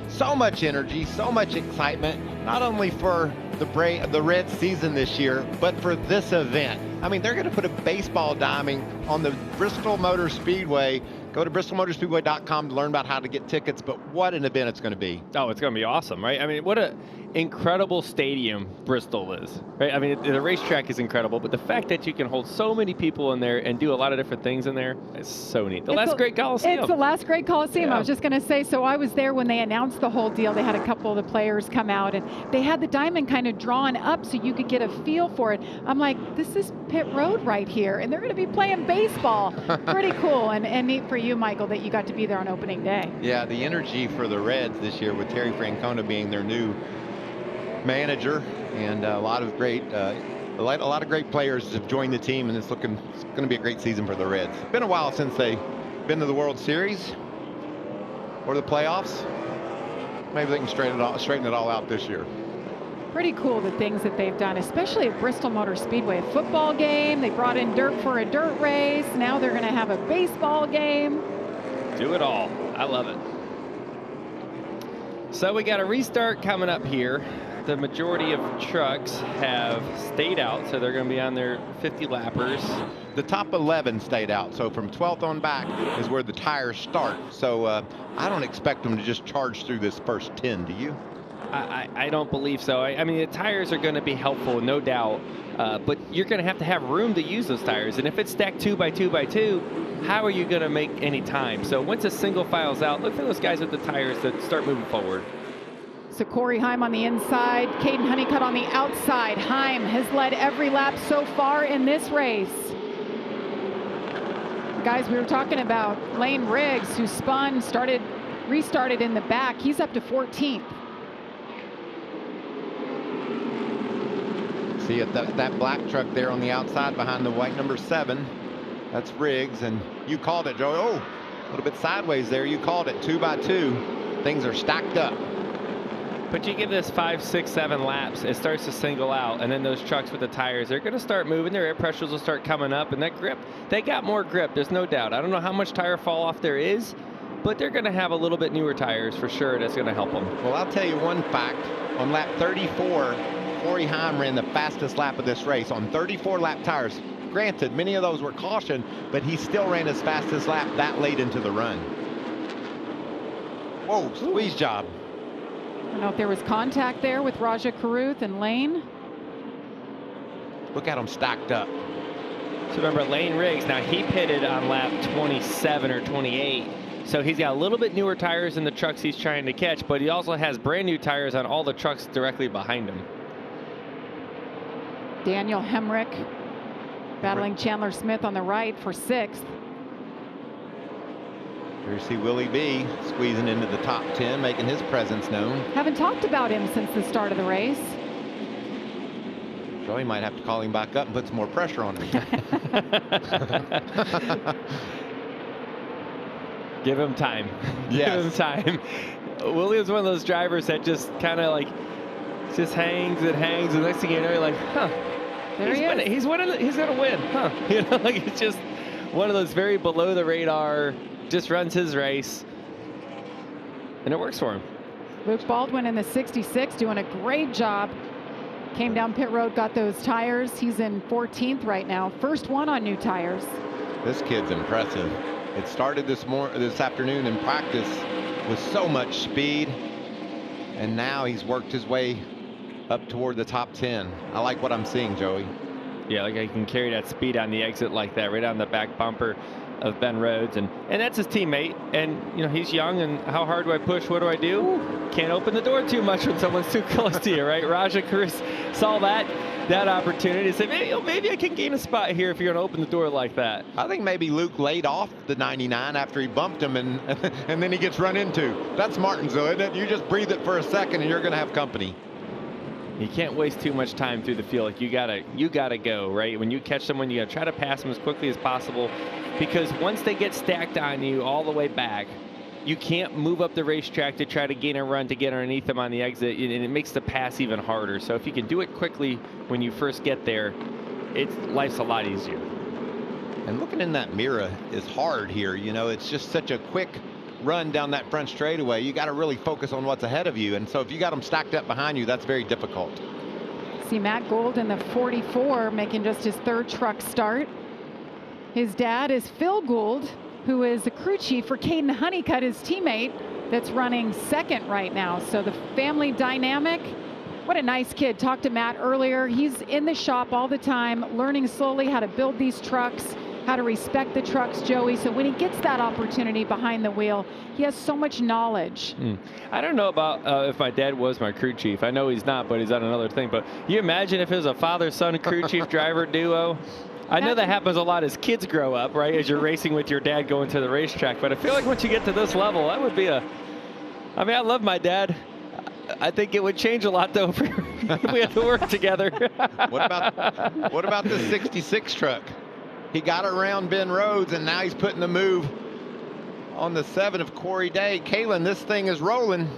So much energy, so much excitement, not only for the Reds season this year, but for this event. I mean, they're going to put a baseball diamond on the Bristol Motor Speedway. Go to bristolmotorspeedway.com to learn about how to get tickets, but what an event it's going to be.
Oh, it's going to be awesome, right? I mean, incredible stadium Bristol is, right? I mean, the racetrack is incredible, but the fact that you can hold so many people in there and do a lot of different things in there is so neat. The last great Coliseum.
It's the last great Coliseum.
Yeah.
I was just going to say, so I was there when they announced the whole deal. They had a couple of the players come out, and they had the diamond kind of drawn up so you could get a feel for it. I'm like, this is pit road right here, and they're going to be playing baseball. Pretty cool, and neat for you, Michael, that you got to be there on opening day.
Yeah, the energy for the Reds this year with Terry Francona being their new manager, and a lot of great players have joined the team, and it's going to be a great season for the Reds. It's been a while since they've been to the World Series or the playoffs. Maybe they can straighten it all out this year.
Pretty cool the things that they've done, especially at Bristol Motor Speedway. A football game, they brought in dirt for a dirt race. Now they're going to have a baseball game.
Do it all. I love it. So we got a restart coming up here. The majority of trucks have stayed out, so they're going to be on their 50 lappers.
The top 11 stayed out, so from 12th on back is where the tires start. So I don't expect them to just charge through this first 10, do you?
I don't believe so. I mean, the tires are going to be helpful, no doubt, but you're going to have room to use those tires. And if it's stacked 2 by 2 by 2, how are you going to make any time? So once a single file's out, look for those guys with the tires that start moving forward.
So Corey Heim on the inside, Caden Honeycutt on the outside. Heim has led every lap so far in this race. Guys, we were talking about Lane Riggs, who restarted in the back. He's up to 14th.
See that black truck there on the outside behind the white number 7. That's Riggs, and you called it, Joey. Oh, a little bit sideways there. You called it 2 by 2. Things are stacked up.
But you give this 5, 6, 7 laps, it starts to single out, and then those trucks with the tires, they're going to start moving. Their air pressures will start coming up, and that grip, they got more grip. There's no doubt. I don't know how much tire fall off there is, but they're going to have a little bit newer tires for sure. That's going to help them.
Well, I'll tell you one fact. On lap 34, Corey Heim ran the fastest lap of this race on 34-lap tires. Granted, many of those were caution, but he still ran his fastest lap that late into the run. Whoa, squeeze job.
I don't know if there was contact there with Raja Karuth and Lane.
Look at them stacked up.
So remember, Lane Riggs, now he pitted on lap 27 or 28. So he's got a little bit newer tires in the trucks he's trying to catch, but he also has brand new tires on all the trucks directly behind him.
Daniel Hemrick battling Chandler Smith on the right for 6th.
Here you see Willie B squeezing into the top 10, making his presence known.
Haven't talked about him since the start of the race.
Joey might have to call him back up and put some more pressure on him.
Give him time.
Yes.
Give him time. Willie is one of those drivers that just kind of like just hangs and hangs, and next thing you know, you're like, huh,
there he is.
He's winning. He's gonna win, huh? You know, like it's just one of those very below the radar. Just runs his race, and it works for him.
Luke Baldwin in the 66 doing a great job. Came down pit road, got those tires. He's in 14th right now. First one on new tires.
This kid's impressive. It started this afternoon in practice with so much speed, and now he's worked his way up toward the top 10. I like what I'm seeing, Joey.
Yeah, like I can carry that speed on the exit like that, right on the back bumper of Ben Rhodes, and that's his teammate. And you know, he's young, and how hard do I push? What do I do? Ooh. Can't open the door too much when someone's too close to you, right? Raja Karis saw that opportunity, said maybe I can gain a spot here if you're gonna open the door like that.
I think maybe Luke laid off the 99 after he bumped him, and then he gets run into. That's Martinsville, isn't it? You just breathe it for a second and you're gonna have company.
You can't waste too much time through the field. Like you gotta go, right? When you catch someone, you gotta try to pass them as quickly as possible, because once they get stacked on you all the way back, you can't move up the racetrack to try to gain a run to get underneath them on the exit, and it makes the pass even harder. So if you can do it quickly when you first get there, life's a lot easier.
And looking in that mirror is hard here. You know, it's just such a quick run down that front straightaway. You got to really focus on what's ahead of you, and so if you got them stacked up behind you, that's very difficult.
See Matt Gould in the 44 making just his 3rd truck start. His dad is Phil Gould, who is the crew chief for Caden Honeycutt, his teammate, that's running 2nd right now. So the family dynamic What a nice kid. Talked to Matt earlier. He's in the shop all the time, learning slowly how to build these trucks, how to respect the trucks, Joey. So when he gets that opportunity behind the wheel, he has so much knowledge.
I don't know about if my dad was my crew chief. I know he's not, but he's on another thing. But you imagine if it was a father-son crew chief driver duo? I know that happens a lot as kids grow up, right? As you're racing with your dad going to the racetrack. But I feel like once you get to this level, that would be a... I mean, I love my dad. I think it would change a lot, though, if we had to work together.
What about the 66 truck? He got around Ben Rhodes, and now he's putting the move on the 7 of Corey Day. Kaylin, this thing is rolling.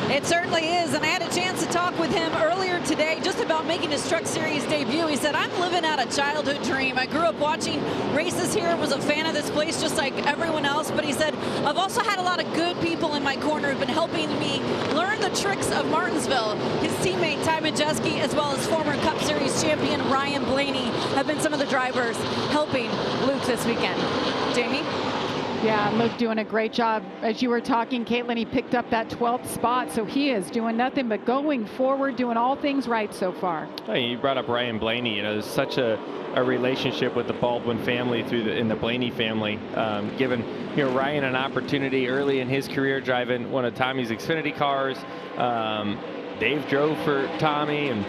It certainly is, and I had a chance to talk with him earlier today just about making his Truck Series debut. He said, I'm living out a childhood dream. I grew up watching races here, was a fan of this place just like everyone else, but he said, I've also had a lot of good people in my corner who've been helping me learn the tricks of Martinsville. His teammate, Ty Majeski, as well as former Cup Series champion Ryan Blaney have been some of the drivers helping Luke this weekend. Jamie?
Yeah, Luke doing a great job. As you were talking, Caitlin, he picked up that 12th spot, so he is doing nothing but going forward, doing all things right so far.
Hey, you brought up Ryan Blaney. You know, there's such a relationship with the Baldwin family in the Blaney family, giving Ryan an opportunity early in his career driving one of Tommy's Xfinity cars. Dave drove for Tommy, and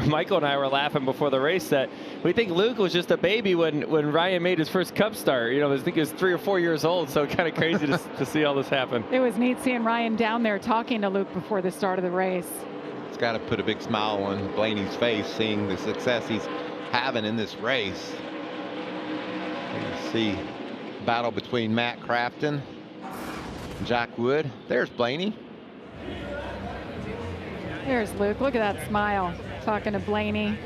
Michael and I were laughing before the race that we think Luke was just a baby when Ryan made his first Cup start. I think he was 3 or 4 years old, so kind of crazy to see all this happen.
It was neat seeing Ryan down there talking to Luke before the start of the race.
It's got to put a big smile on Blaney's face, seeing the success he's having in this race. You see battle between Matt Crafton and Jack Wood. There's Blaney.
There's Luke. Look at that smile, talking to Blaney.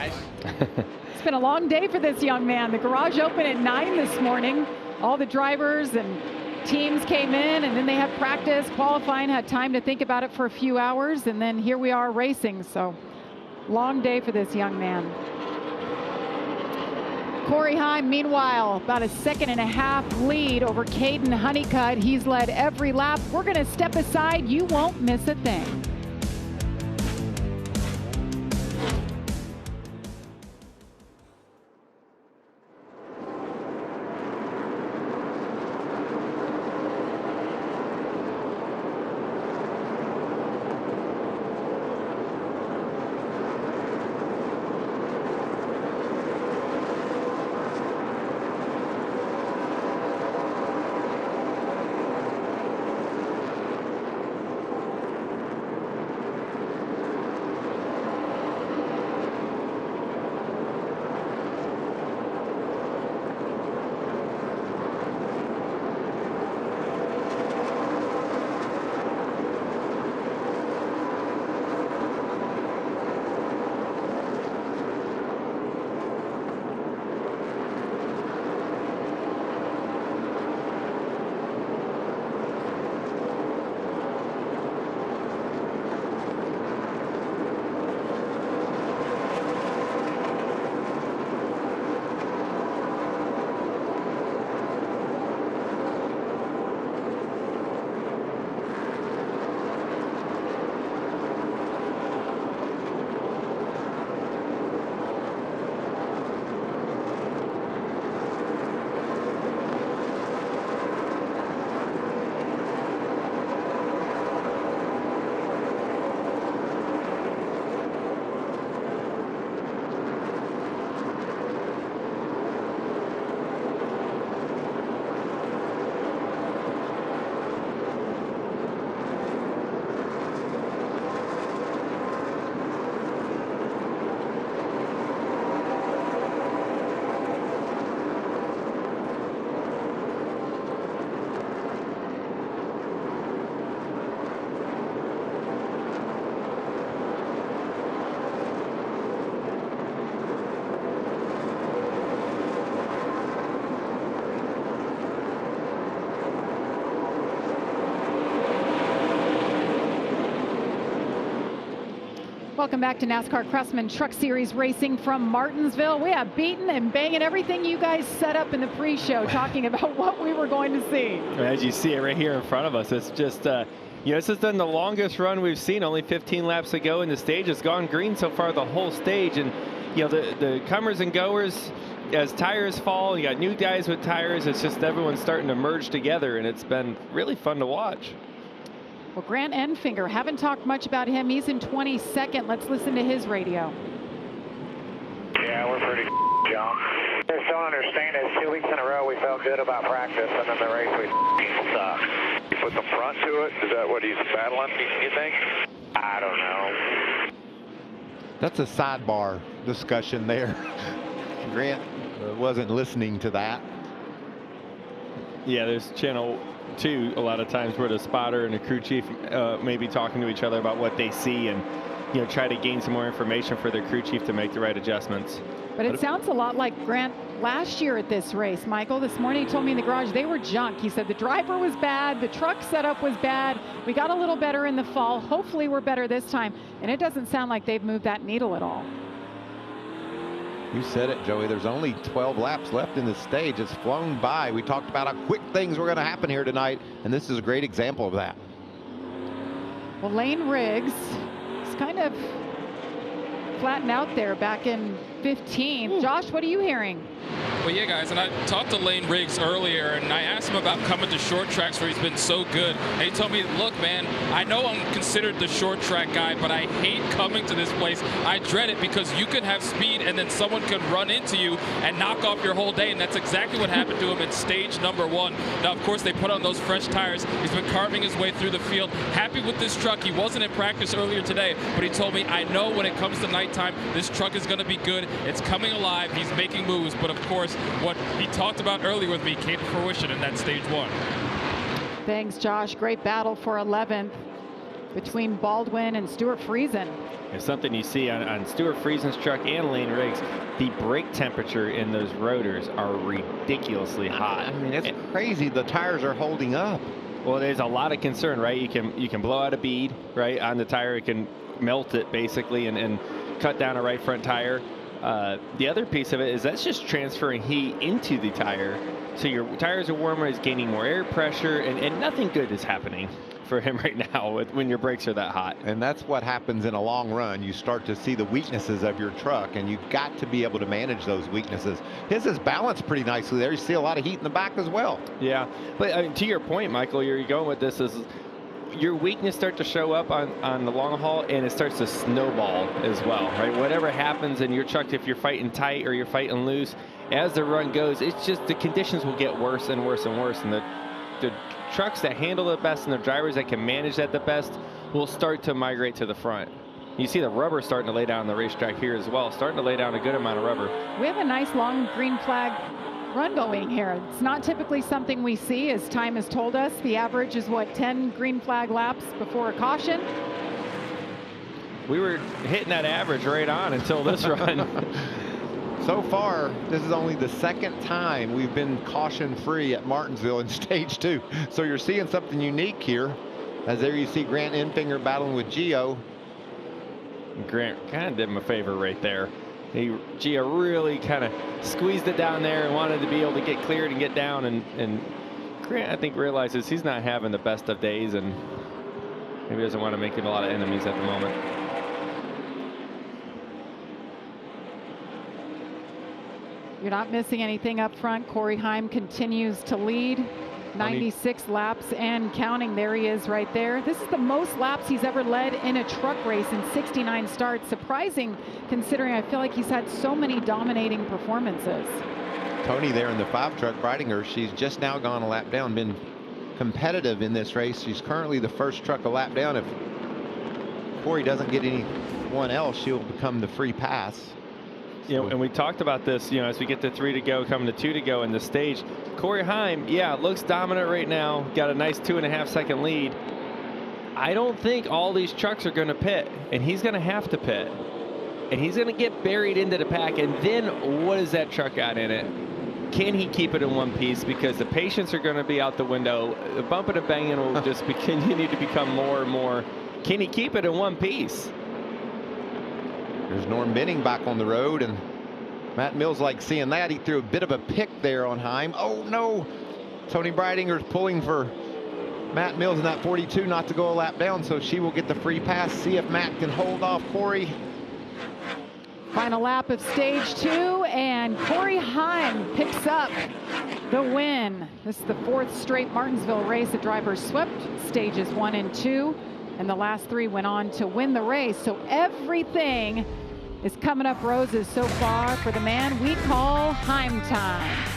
It's been a long day for this young man. The garage opened at 9 this morning. All the drivers and teams came in, and then they had practice, qualifying, had time to think about it for a few hours, and then here we are racing. So long day for this young man. Corey Heim, meanwhile, about a 1.5-second lead over Caden Honeycutt. He's led every lap. We're going to step aside. You won't miss a thing. Welcome back to NASCAR Craftsman Truck Series Racing from Martinsville. We have beaten and banging everything you guys set up in the pre-show, talking about what we were going to see.
As you see it right here in front of us, it's just Yeah, this has been the longest run we've seen. Only 15 laps to go, and the stage has gone green so far the whole stage. And you know, the comers and goers, as tires fall, you got new guys with tires. It's just everyone's starting to merge together, and it's been really fun to watch.
Well, Grant Enfinger, haven't talked much about him. He's in 22nd. Let's listen to his radio.
Yeah, we're pretty jumped. Just don't understand it. 2 weeks in a row we felt good about practice, and then the race we sucked.
You put the front to it? Is that what he's battling, you think?
I don't know.
That's a sidebar discussion there. Grant wasn't listening to that.
Yeah, there's channel 2 a lot of times where the spotter and the crew chief may be talking to each other about what they see, and try to gain some more information for their crew chief to make the right adjustments.
But it sounds a lot like Grant last year at this race. Michael, this morning he told me in the garage they were junk. He said the driver was bad, the truck setup was bad. We got a little better in the fall. Hopefully we're better this time. And it doesn't sound like they've moved that needle at all.
You said it, Joey. There's only 12 laps left in the stage. It's flown by. We talked about how quick things were going to happen here tonight, and this is a great example of that.
Well, Lane Riggs is kind of flattened out there back in 15. Josh, what are you hearing?
Well, yeah, guys, and I talked to Lane Riggs earlier, and I asked him about coming to short tracks where he's been so good. And he told me, look, man, I know I'm considered the short track guy, but I hate coming to this place. I dread it because you can have speed, and then someone can run into you and knock off your whole day, and that's exactly what happened to him in stage number 1. Now, of course, they put on those fresh tires. He's been carving his way through the field. Happy with this truck. He wasn't in practice earlier today, but he told me, I know when it comes to nighttime, this truck is going to be good. It's coming alive. He's making moves, but of course, what he talked about earlier with me came to fruition in that stage 1.
Thanks, Josh. Great battle for 11th between Baldwin and Stuart Friesen.
There's something you see on Stuart Friesen's truck and Lane Riggs. The brake temperature in those rotors are ridiculously hot.
I mean, it's crazy. The tires are holding up.
Well, there's a lot of concern, right? You can blow out a bead, right, on the tire. It can melt it basically and cut down a right front tire. The other piece of it is that's just transferring heat into the tire. So your tires are warmer, it's gaining more air pressure, and nothing good is happening for him right now when your brakes are that hot.
And that's what happens in a long run. You start to see the weaknesses of your truck, and you've got to be able to manage those weaknesses. His is balanced pretty nicely there. You see a lot of heat in the back as well.
Yeah, but to your point, Michael, you're going with this is your weakness start to show up on the long haul, and it starts to snowball as well, right? Whatever happens in your truck, if you're fighting tight or you're fighting loose, as the run goes, it's just the conditions will get worse and worse and worse, and the trucks that handle it best and the drivers that can manage that the best will start to migrate to the front. You see the rubber starting to lay down on the racetrack here as well, starting to lay down a good amount of rubber.
We have a nice long green flag run going here. It's not typically something we see, as time has told us. The average is what, 10 green flag laps before a caution?
We were hitting that average right on until this run.
So far, this is only the second time we've been caution-free at Martinsville in stage 2. So you're seeing something unique here, as there you see Grant Enfinger battling with Gio.
Grant kind of did him a favor right there. Gio really kind of squeezed it down there and wanted to be able to get cleared and get down, and Grant, I think, realizes he's not having the best of days, and maybe doesn't want to make him a lot of enemies at the moment.
You're not missing anything up front. Corey Heim continues to lead. 96 laps and counting. There he is right there. This is the most laps he's ever led in a truck race in 69 starts. Surprising, considering I feel like he's had so many dominating performances.
Tony there in the 5 truck riding her. She's just now gone a lap down, been competitive in this race. She's currently the first truck a lap down. If Corey doesn't get anyone else, she'll become the free pass.
You know, and we talked about this, you know, as we get to 3 to go, coming to 2 to go in the stage. Corey Heim, yeah, looks dominant right now. Got a nice 2.5 second lead. I don't think all these trucks are going to pit, and he's going to have to pit. And he's going to get buried into the pack, and then what does that truck got in it? Can he keep it in one piece? Because the patience are going to be out the window. The bumping and banging will just continue to become more and more. Can he keep it in one piece?
There's Norm Benning back on the road, and Matt Mills like seeing that. He threw a bit of a pick there on Heim. Oh no, Tony Breidinger's pulling for Matt Mills in that 42 not to go a lap down, so she will get the free pass. See if Matt can hold off Corey.
Final lap of stage 2, and Corey Heim picks up the win. This is the 4th straight Martinsville race. The drivers swept stages 1 and 2, and the last 3 went on to win the race. So everything is coming up roses so far for the man we call Heim time.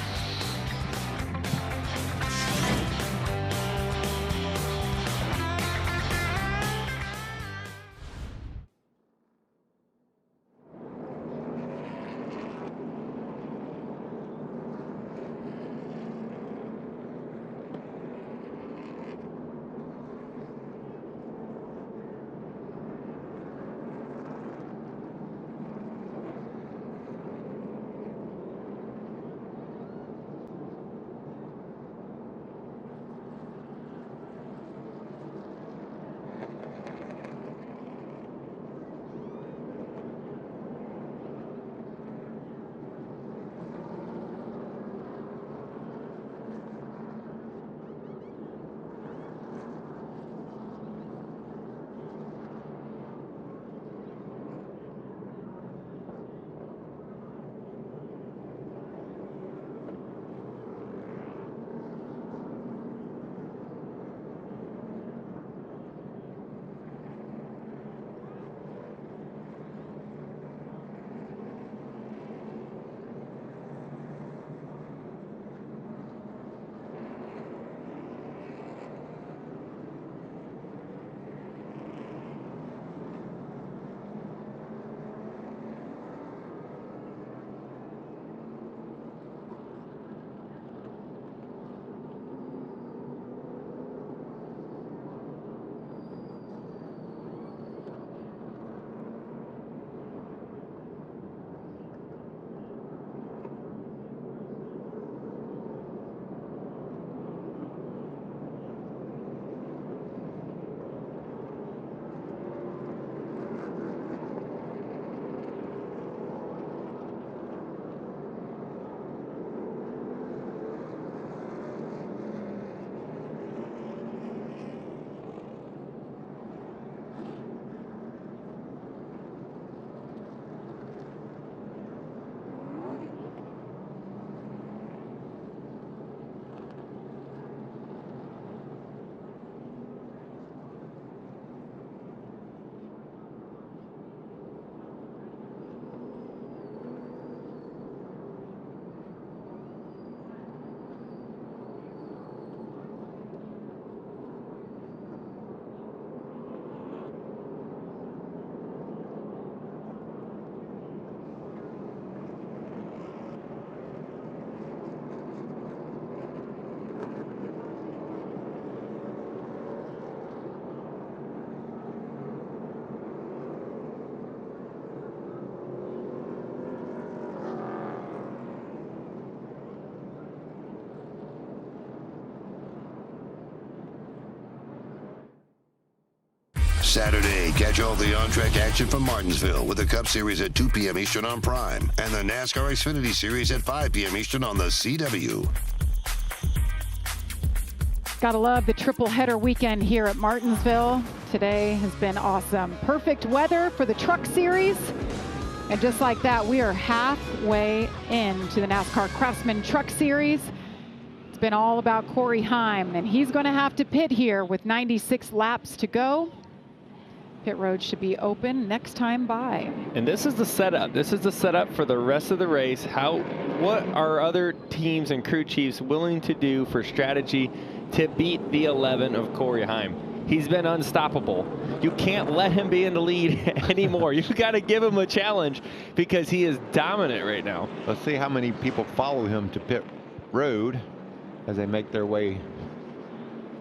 Saturday, catch all the on-track action from Martinsville with the Cup Series at 2 p.m. Eastern on Prime and the NASCAR Xfinity Series at 5 p.m. Eastern on the CW.
Gotta love the triple header weekend here at Martinsville. Today has been awesome. Perfect weather for the Truck Series. And just like that, we are halfway into the NASCAR Craftsman Truck Series. It's been all about Corey Heim, and he's going to have to pit here with 96 laps to go. Pit road should be open next time by.
And this is the setup. This is the setup for the rest of the race. What are other teams and crew chiefs willing to do for strategy to beat the 11 of Corey Heim? He's been unstoppable. You can't let him be in the lead anymore. You've got to give him a challenge because he is dominant right now.
Let's see how many people follow him to pit road as they make their way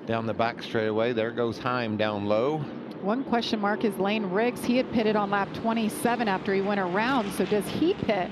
down the back straightaway. There goes Heim down low.
One question mark is Lane Riggs. He had pitted on lap 27 after he went around. So does he pit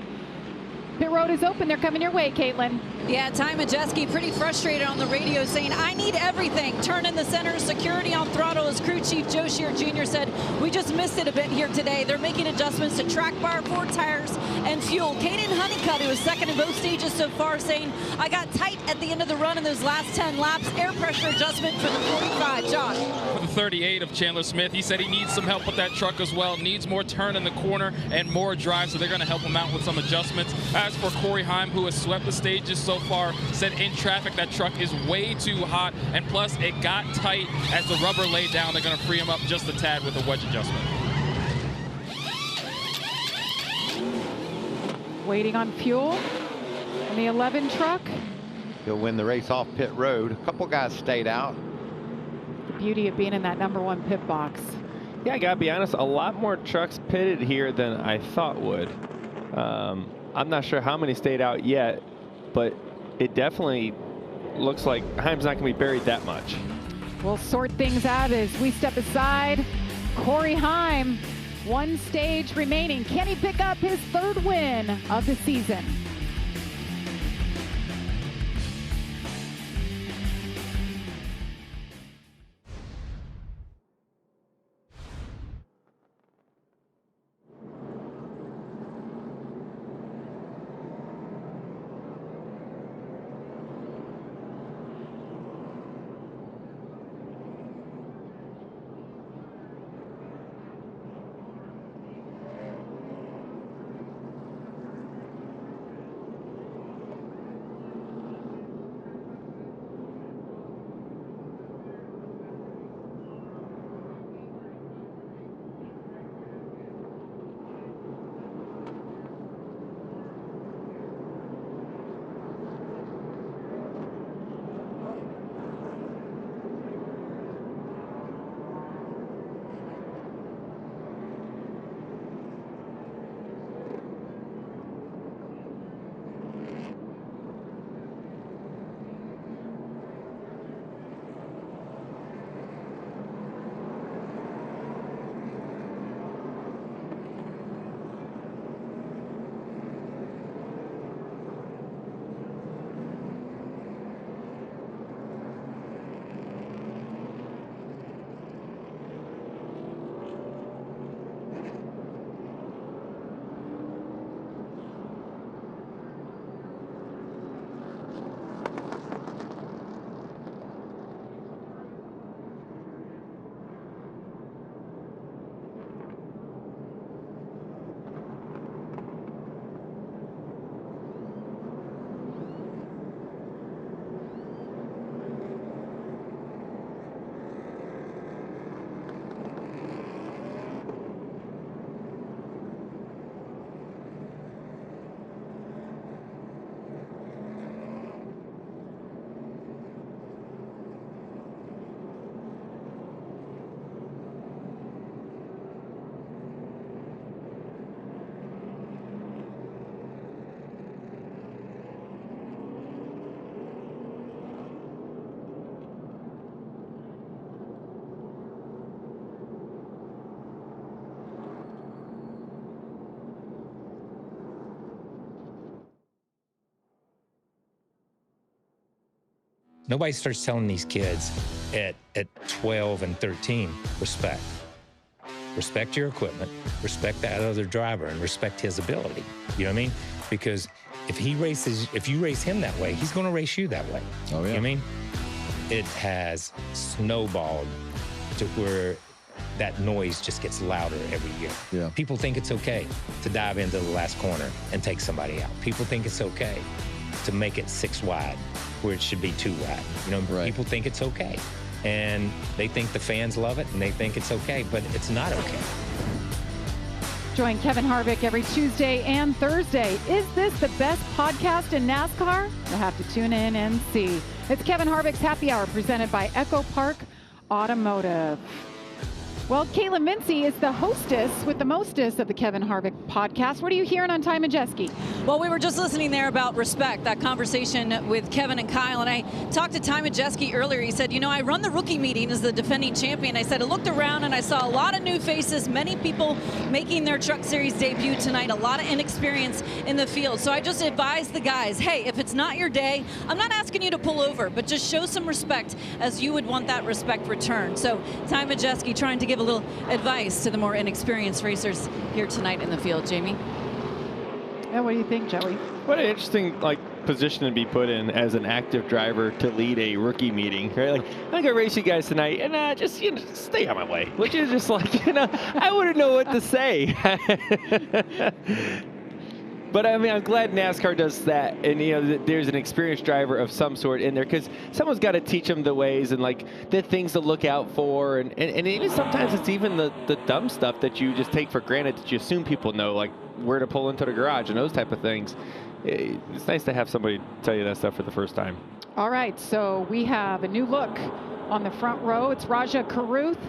Pit road is open. They're coming your way, Caitlin.
Yeah, Ty Majeski pretty frustrated on the radio saying, I need everything. Turn in the center, security on throttle. As crew chief Joe Shear Jr. said, we just missed it a bit here today. They're making adjustments to track bar, 4 tires, and fuel. Caden Honeycutt, who was second in both stages so far, saying, I got tight at the end of the run in those last 10 laps. Air pressure adjustment for the 45. Josh.
For the 38 of Chandler Smith, he said he needs some help with that truck as well. Needs more turn in the corner and more drive, so they're going to help him out with some adjustments. As for Corey Heim, who has swept the stages so far, said in traffic that truck is way too hot, and plus it got tight as the rubber laid down. They're going to free him up just a tad with a wedge adjustment.
Waiting on fuel on the 11 truck.
He'll win the race off pit road. A couple guys stayed out.
The beauty of being in that #1 pit box.
Yeah, I gotta be honest, a lot more trucks pitted here than I thought would. I'm not sure how many stayed out yet, but it definitely looks like Heim's not gonna be buried that much.
We'll sort things out as we step aside. Corey Heim, 1 stage remaining. Can he pick up his 3rd win of the season?
Nobody starts telling these kids at 12 and 13, respect. Respect your equipment, respect that other driver, and respect his ability. You know what I mean? Because if you race him that way, he's going to race you that way.
Oh, yeah.
You know what I mean? It has snowballed to where that noise just gets louder every year.
Yeah.
People think it's okay to dive into the last corner and take somebody out. People think it's okay to make it 6 wide where it should be 2 wide. You know,
right.
People think it's okay. And they think the fans love it and they think it's okay, but it's not okay.
Join Kevin Harvick every Tuesday and Thursday. Is this the best podcast in NASCAR? You'll have to tune in and see. It's Kevin Harvick's Happy Hour presented by Echo Park Automotive. Well, Kayla Mincy is the hostess with the mostest of the Kevin Harvick podcast. What are you hearing on Ty Majeski?
Well, we were just listening there about respect, that conversation with Kevin and Kyle. And I talked to Ty Majeski earlier. He said, you know, I run the rookie meeting as the defending champion. I said, I looked around and I saw a lot of new faces, many people making their Truck Series debut tonight, a lot of inexperience in the field. So I just advised the guys, hey, if it's not your day, I'm not asking you to pull over, but just show some respect as you would want that respect returned. So Ty Majeski trying to give a little advice to the more inexperienced racers here tonight in the field. Jamie?
Yeah, what do you think, Joey?
What an interesting position to be put in as an active driver to lead a rookie meeting, right? Like, I'm gonna race you guys tonight, and just stay on my way. Which is just I wouldn't know what to say. But I mean, I'm glad NASCAR does that, and there's an experienced driver of some sort in there, because someone's got to teach them the ways and the things to look out for, and even sometimes it's even the dumb stuff that you just take for granted that you assume people know, like where to pull into the garage and those type of things. It's nice to have somebody tell you that stuff for the first time.
All right, so we have a new look on the front row. It's Raja Caruth,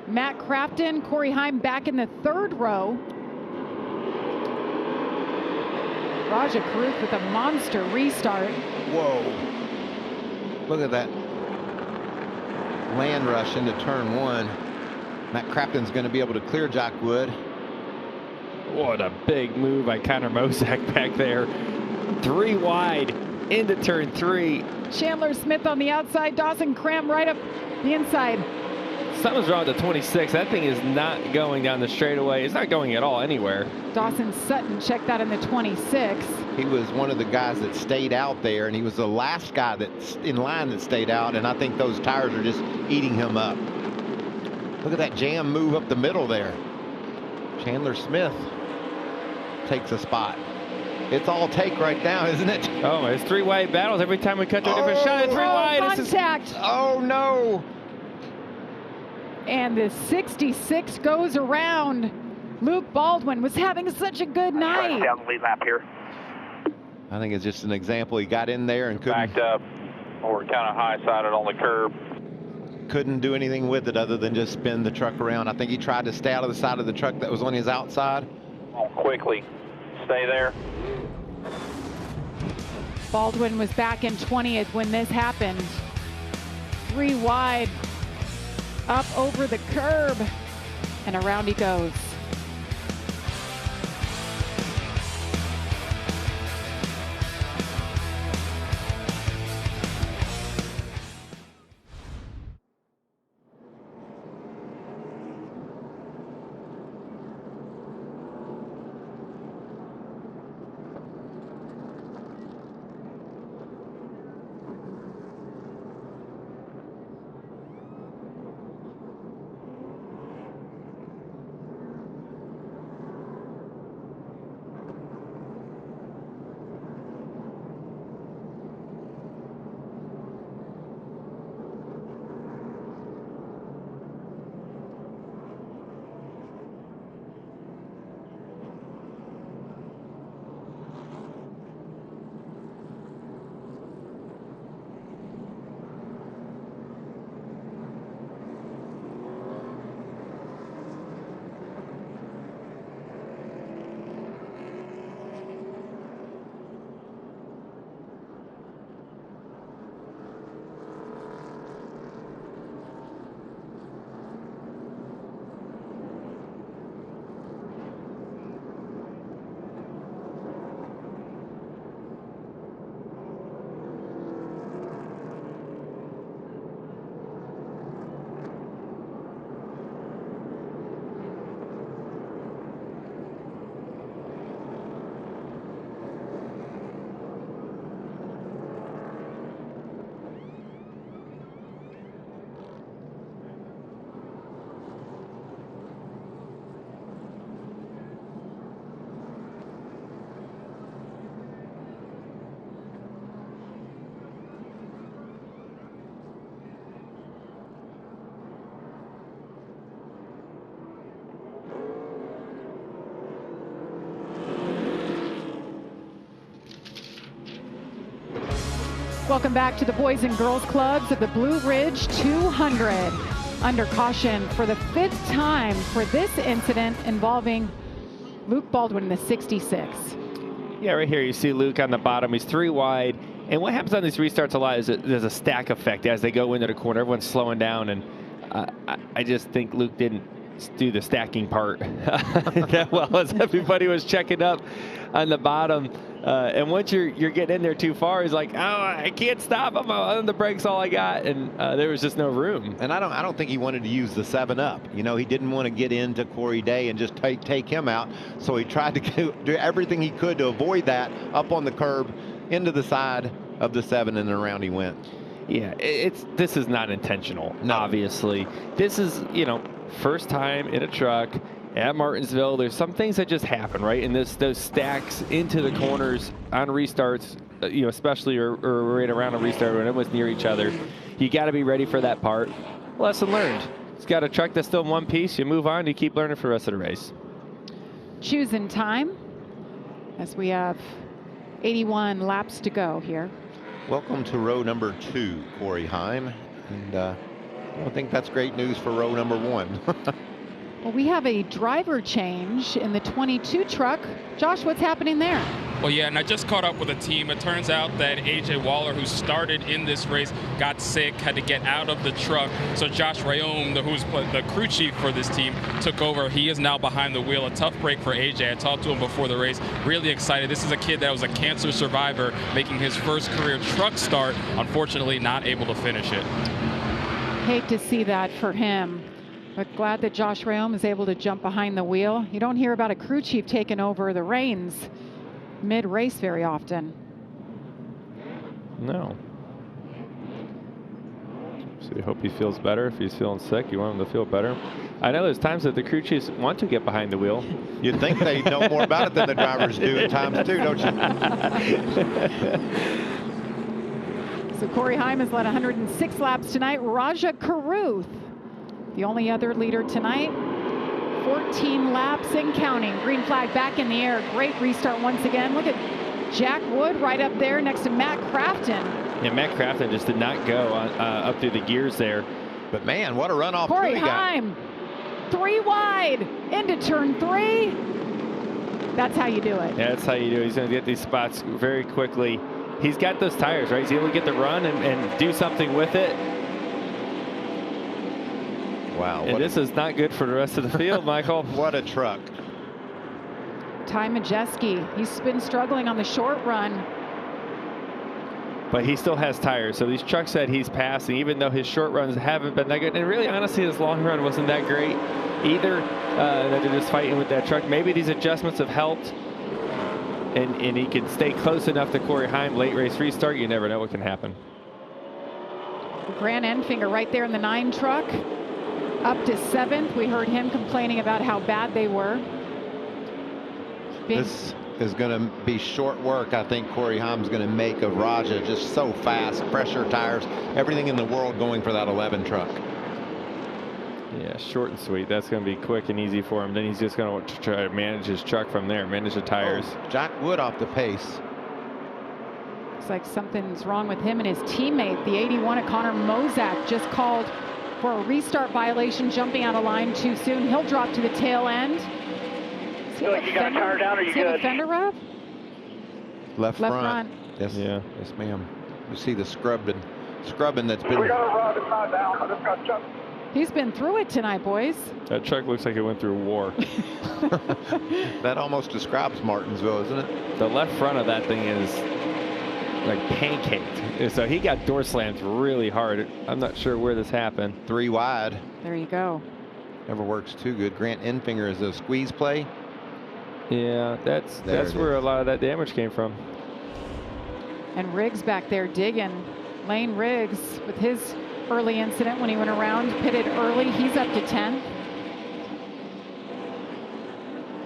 Matt Crafton, Corey Heim back in the third row. Raja Caruth with a monster restart.
Whoa. Look at that land rush into turn one. Matt Crafton's going to be able to clear Jack Wood.
What a big move by Connor Mosak back there. 3 wide into turn 3.
Chandler Smith on the outside. Dawson Cram right up the inside.
Something's wrong with the 26. That thing is not going down the straightaway. It's not going at all anywhere.
Dawson Sutton checked that in the 26.
He was one of the guys that stayed out there, and he was the last guy that's in line that stayed out, and I think those tires are just eating him up. Look at that jam move up the middle there. Chandler Smith takes a spot. It's all take right now, isn't it?
Oh, it's 3 wide battles every time we cut to a different shot. 3 wide.
Contact.
Oh, no.
And the 66 goes around. Luke Baldwin was having such a good night.
Down the lead lap here.
I think it's just an example. He got in there and couldn't.
Backed up. We're kind of high-sided on the curb.
Couldn't do anything with it other than just spin the truck around. I think he tried to stay out of the side of the truck that was on his outside.
Oh, quickly. Stay there.
Baldwin was back in 20th when this happened. 3 wide, up over the curb, and around he goes. Welcome back to the Boys and Girls Clubs of the Blue Ridge 200. under caution for the 5th time for this incident involving Luke Baldwin in the 66.
Yeah, right here you see Luke on the bottom. He's 3 wide. And what happens on these restarts a lot is that there's a stack effect as they go into the corner. Everyone's slowing down, and I just think Luke didn't do the stacking part that well as everybody was checking up on the bottom. And once you're getting in there too far, he's like, oh, I can't stop. I'm on the brakes, all I got. And there was just no room.
And I don't think he wanted to use the 7-up. You know, he didn't want to get into Corey Day and just take him out. So he tried to do everything he could to avoid that up on the curb into the side of the 7, and around he went.
Yeah, this is not intentional, obviously. This is, you know, first time in a truck at Martinsville. There's some things that just happen, right? And those stacks into the corners on restarts, you know, especially or right around a restart when everyone's near each other. You got to be ready for that part. Lesson learned. It's got a truck that's still in one piece. You move on. You keep learning for the rest of the race.
Choosing time as we have 81 laps to go here.
Welcome to row number 2, Corey Heim. And I don't think that's great news for row number 1.
Well, we have a driver change in the 22 truck. Josh, what's happening there?
Well, yeah, and I just caught up with the team. It turns out that AJ Waller, who started in this race, got sick, had to get out of the truck. So Josh Rayom, who's the crew chief for this team, took over. He is now behind the wheel. A tough break for AJ. I talked to him before the race. Really excited. This is a kid that was a cancer survivor, making his first career truck start. Unfortunately, not able to finish it.
Hate to see that for him. But glad that Josh Rayom is able to jump behind the wheel. You don't hear about a crew chief taking over the reins mid-race very often.
No. So you hope he feels better. If he's feeling sick, you want him to feel better. I know there's times that the crew chiefs want to get behind the wheel.
You'd think they know more about it than the drivers do at times too, don't you?
So Corey Heim has led 106 laps tonight. Raja Karuth, the only other leader tonight. 14 laps and counting. Green flag back in the air. Great restart once again. Look at Jack Wood right up there next to Matt Crafton.
Yeah, Matt Crafton just did not go up through the gears there.
But man, what a runoff.
Corey Heim, 3 wide into turn 3. That's how you do it.
Yeah, that's how you do it. He's going to get these spots very quickly. He's got those tires, right? He's able to get the run and do something with it.
Wow.
And this is not good for the rest of the field, Michael.
What a truck.
Ty Majeski, he's been struggling on the short run.
But he still has tires. So these trucks that he's passing, even though his short runs haven't been that good, and really, honestly, his long run wasn't that great either, that they're just fighting with that truck. Maybe these adjustments have helped, and he can stay close enough to Corey Heim late race restart. You never know what can happen.
Grant Enfinger right there in the 9 truck. Up to 7th. We heard him complaining about how bad they were.
This is going to be short work. I think Corey Heim's going to make of Raja. Just so fast, pressure tires, everything in the world going for that 11 truck.
Yeah, short and sweet. That's going to be quick and easy for him. Then he's just going to try to manage his truck from there, manage the tires.
Oh, Jack Wood off the pace.
Looks like something's wrong with him and his teammate. The 81 at Connor Mozak just called for a restart violation, jumping out of line too soon. He'll drop to the tail end.
You got a tire down, or you good?
Fender rub?
Left front.
Yes. Yeah.
Yes, ma'am. You see the scrubbing that's been.
We got a rod, it's not down. I just got jumped.
He's been through it tonight, boys.
That truck looks like it went through war.
That almost describes Martinsville, isn't it?
The left front of that thing is like pancaked. So he got door slammed really hard. I'm not sure where this happened.
3 wide.
There you go.
Never works too good. Grant Enfinger is a squeeze play.
Yeah, that's where a lot of that damage came from.
And Riggs back there digging. Lane Riggs with his early incident when he went around, pitted early. He's up to 10th.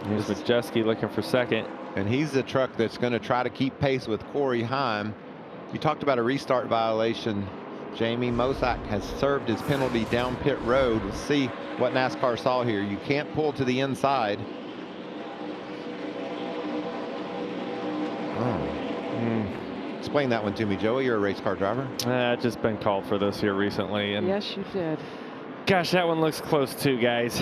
Here's Majeski looking for 2nd.
And he's the truck that's going to try to keep pace with Corey Heim. You talked about a restart violation. Jamie Mosak has served his penalty down pit road. Let's see what NASCAR saw here. You can't pull to the inside. Explain that one to me, Joey. You're a race car driver.
I've just been called for this here recently. And
yes, you did.
Gosh, that one looks close too, guys.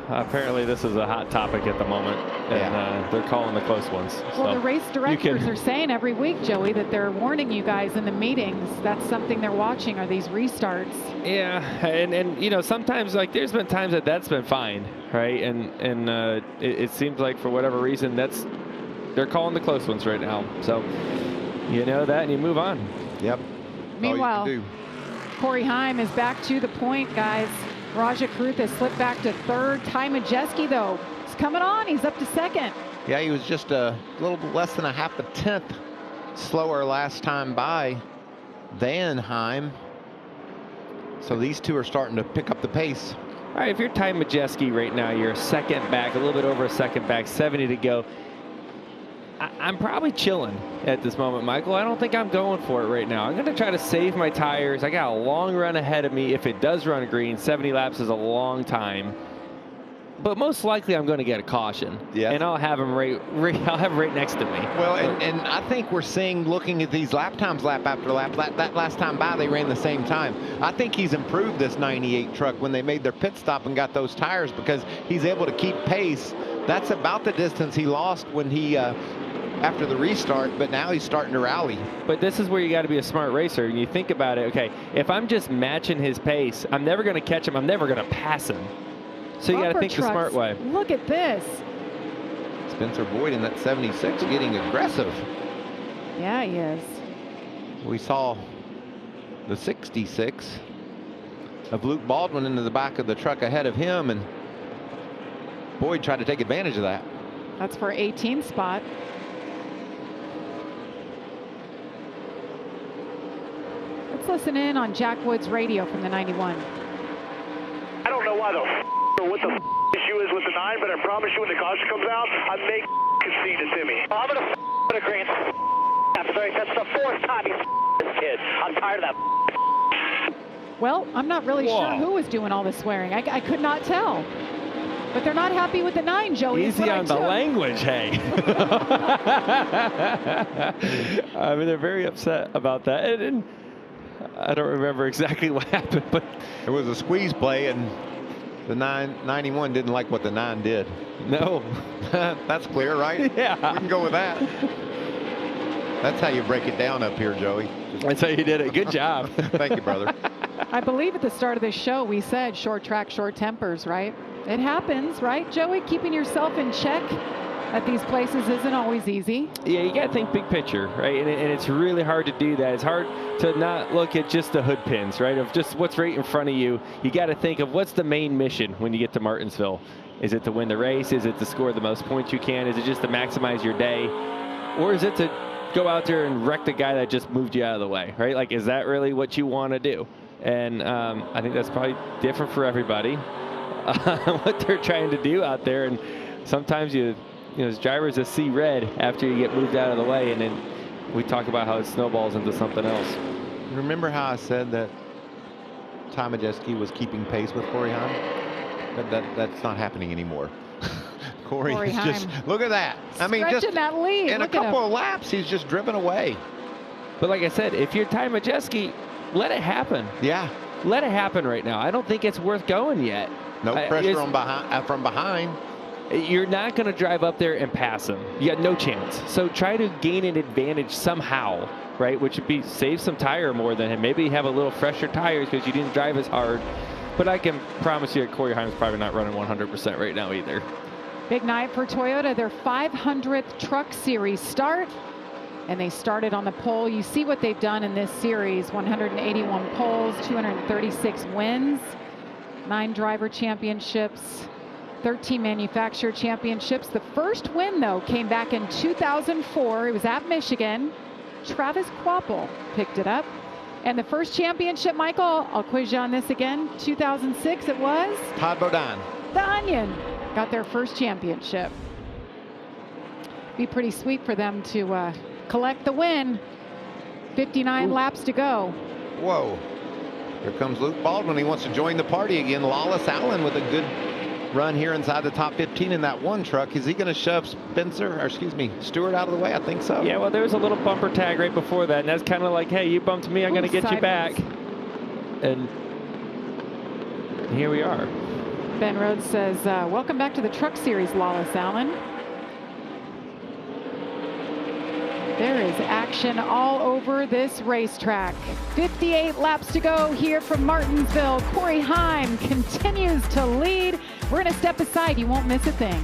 Apparently this is a hot topic at the moment, and they're calling the close ones.
Well,
so
the race directors are saying every week, Joey, that they're warning you guys in the meetings. That's something they're watching, are these restarts.
Yeah, and you know, sometimes, like, there's been times that's been fine, right? And it seems like for whatever reason they're calling the close ones right now. So you know that, and you move on.
Yep.
Meanwhile, Corey Heim is back to the point, guys. Raja Karutha slipped back to third. Ty Majeski, though, is coming on. He's up to second.
Yeah, he was just a little less than a half a tenth slower last time by than Heim. So these two are starting to pick up the pace.
All right, if you're Ty Majeski right now, you're a second back, a little bit over a second back, 70 to go. I'm probably chilling at this moment, Michael. I don't think I'm going for it right now. I'm going to try to save my tires. I got a long run ahead of me. If it does run green, 70 laps is a long time. But most likely I'm going to get a caution. Yeah. And I'll have him right next to me.
Well, and I think we're seeing, looking at these lap times, lap after lap, that last time by they ran the same time. I think he's improved this 98 truck when they made their pit stop and got those tires, because he's able to keep pace. That's about the distance he lost when he after the restart, but now he's starting to rally.
But this is where you got to be a smart racer. And you think about it, okay, if I'm just matching his pace, I'm never going to catch him. I'm never going to pass him. So you got to think the smart way.
Look at this.
Spencer Boyd in that 76 getting aggressive.
Yeah, he is.
We saw the 66 of Luke Baldwin into the back of the truck ahead of him, and Boyd tried to take advantage of that.
That's for 18th spot. Let's listen in on Jack Wood's radio from the 91.
I don't know why or what the issue is with the 9, but I promise you when the caution comes out, I may concede to Timmy. I'm going to agree. That's the 4th time he's this kid. I'm tired of that.
Well, I'm not really sure who was doing all the swearing. I could not tell. But they're not happy with the 9, Joey.
Easy on the language, hey. I mean, they're very upset about that. And I don't remember exactly what happened, but
it was a squeeze play, and the 91 didn't like what the 9 did.
No.
That's clear, right?
Yeah.
We can go with that. That's how you break it down up here, Joey.
That's how you did it. Good job.
Thank you, brother.
I believe at the start of this show, we said short track, short tempers, right? It happens, right, Joey? Keeping yourself in check at these places isn't always easy.
Yeah, you got to think big picture, right? And it's really hard to do that. It's hard to not look at just the hood pins, right? Of just what's right in front of you. You got to think of what's the main mission when you get to Martinsville. Is it to win the race? Is it to score the most points you can? Is it just to maximize your day? Or is it to go out there and wreck the guy that just moved you out of the way, right? Like, is that really what you want to do? And I think that's probably different for everybody, what they're trying to do out there. And sometimes you know, as drivers that see red after you get moved out of the way, and then we talk about how it snowballs into something else.
Remember how I said that Ty Majeski was keeping pace with Corey Heim? That's not happening anymore. Corey is just, look at that. I mean, just
that lead.
In a couple of laps, he's just driven away.
But like I said, if you're Ty Majeski, let it happen.
Yeah.
Let it happen right now. I don't think it's worth going yet.
No pressure from behind.
You're not going to drive up there and pass him. You got no chance. So try to gain an advantage somehow, right? Which would be save some tire more than him. Maybe have a little fresher tires because you didn't drive as hard. But I can promise you that Corey Heim's probably not running 100% right now either.
Big night for Toyota. Their 500th Truck Series start. And they started on the pole. You see what they've done in this series. 181 poles, 236 wins, 9 driver championships, 13 manufacturer championships. The first win, though, came back in 2004. It was at Michigan. Travis Quapple picked it up. And the first championship, Michael, I'll quiz you on this again, 2006 it was?
Todd Bodine.
The Onion got their first championship. Be pretty sweet for them to collect the win. 59 laps to go.
Whoa. Here comes Luke Baldwin. He wants to join the party again. Lawless Allen with a good run here inside the top 15 in that one truck. Is he going to shove Stewart out of the way? I think so.
Yeah, well, there was a little bumper tag right before that, and that's kind of like, hey, you bumped me, I'm going to get you back. And Here we are.
Ben Rhodes says, welcome back to the Truck Series, Lawless Allen. There is action all over this racetrack. 58 laps to go here from Martinsville. Corey Heim continues to lead. We're going to step aside. You won't miss a thing.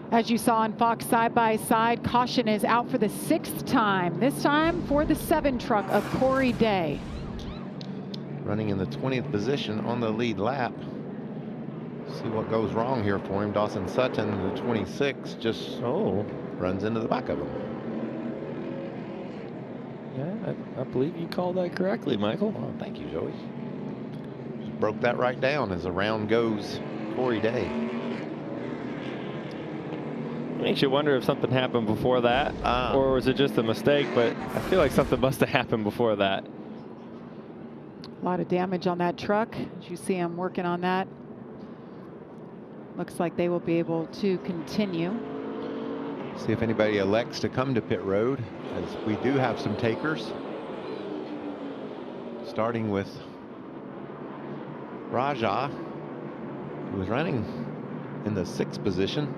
As you saw on Fox Side by Side, caution is out for the 6th time, this time for the 7 truck of Corey Day.
Running in the 20th position on the lead lap. See what goes wrong here for him. Dawson Sutton, the 26, just runs into the back of him.
Yeah, I believe you called that correctly, Michael.
Well, thank you, Joey. Just broke that right down as the round goes Corey Day.
Makes you wonder if something happened before that, or was it just a mistake, but I feel like something must have happened before that.
A lot of damage on that truck. As you see him working on that. Looks like they will be able to continue.
See if anybody elects to come to pit road, as we do have some takers. Starting with Raja, who was running in the 6th position.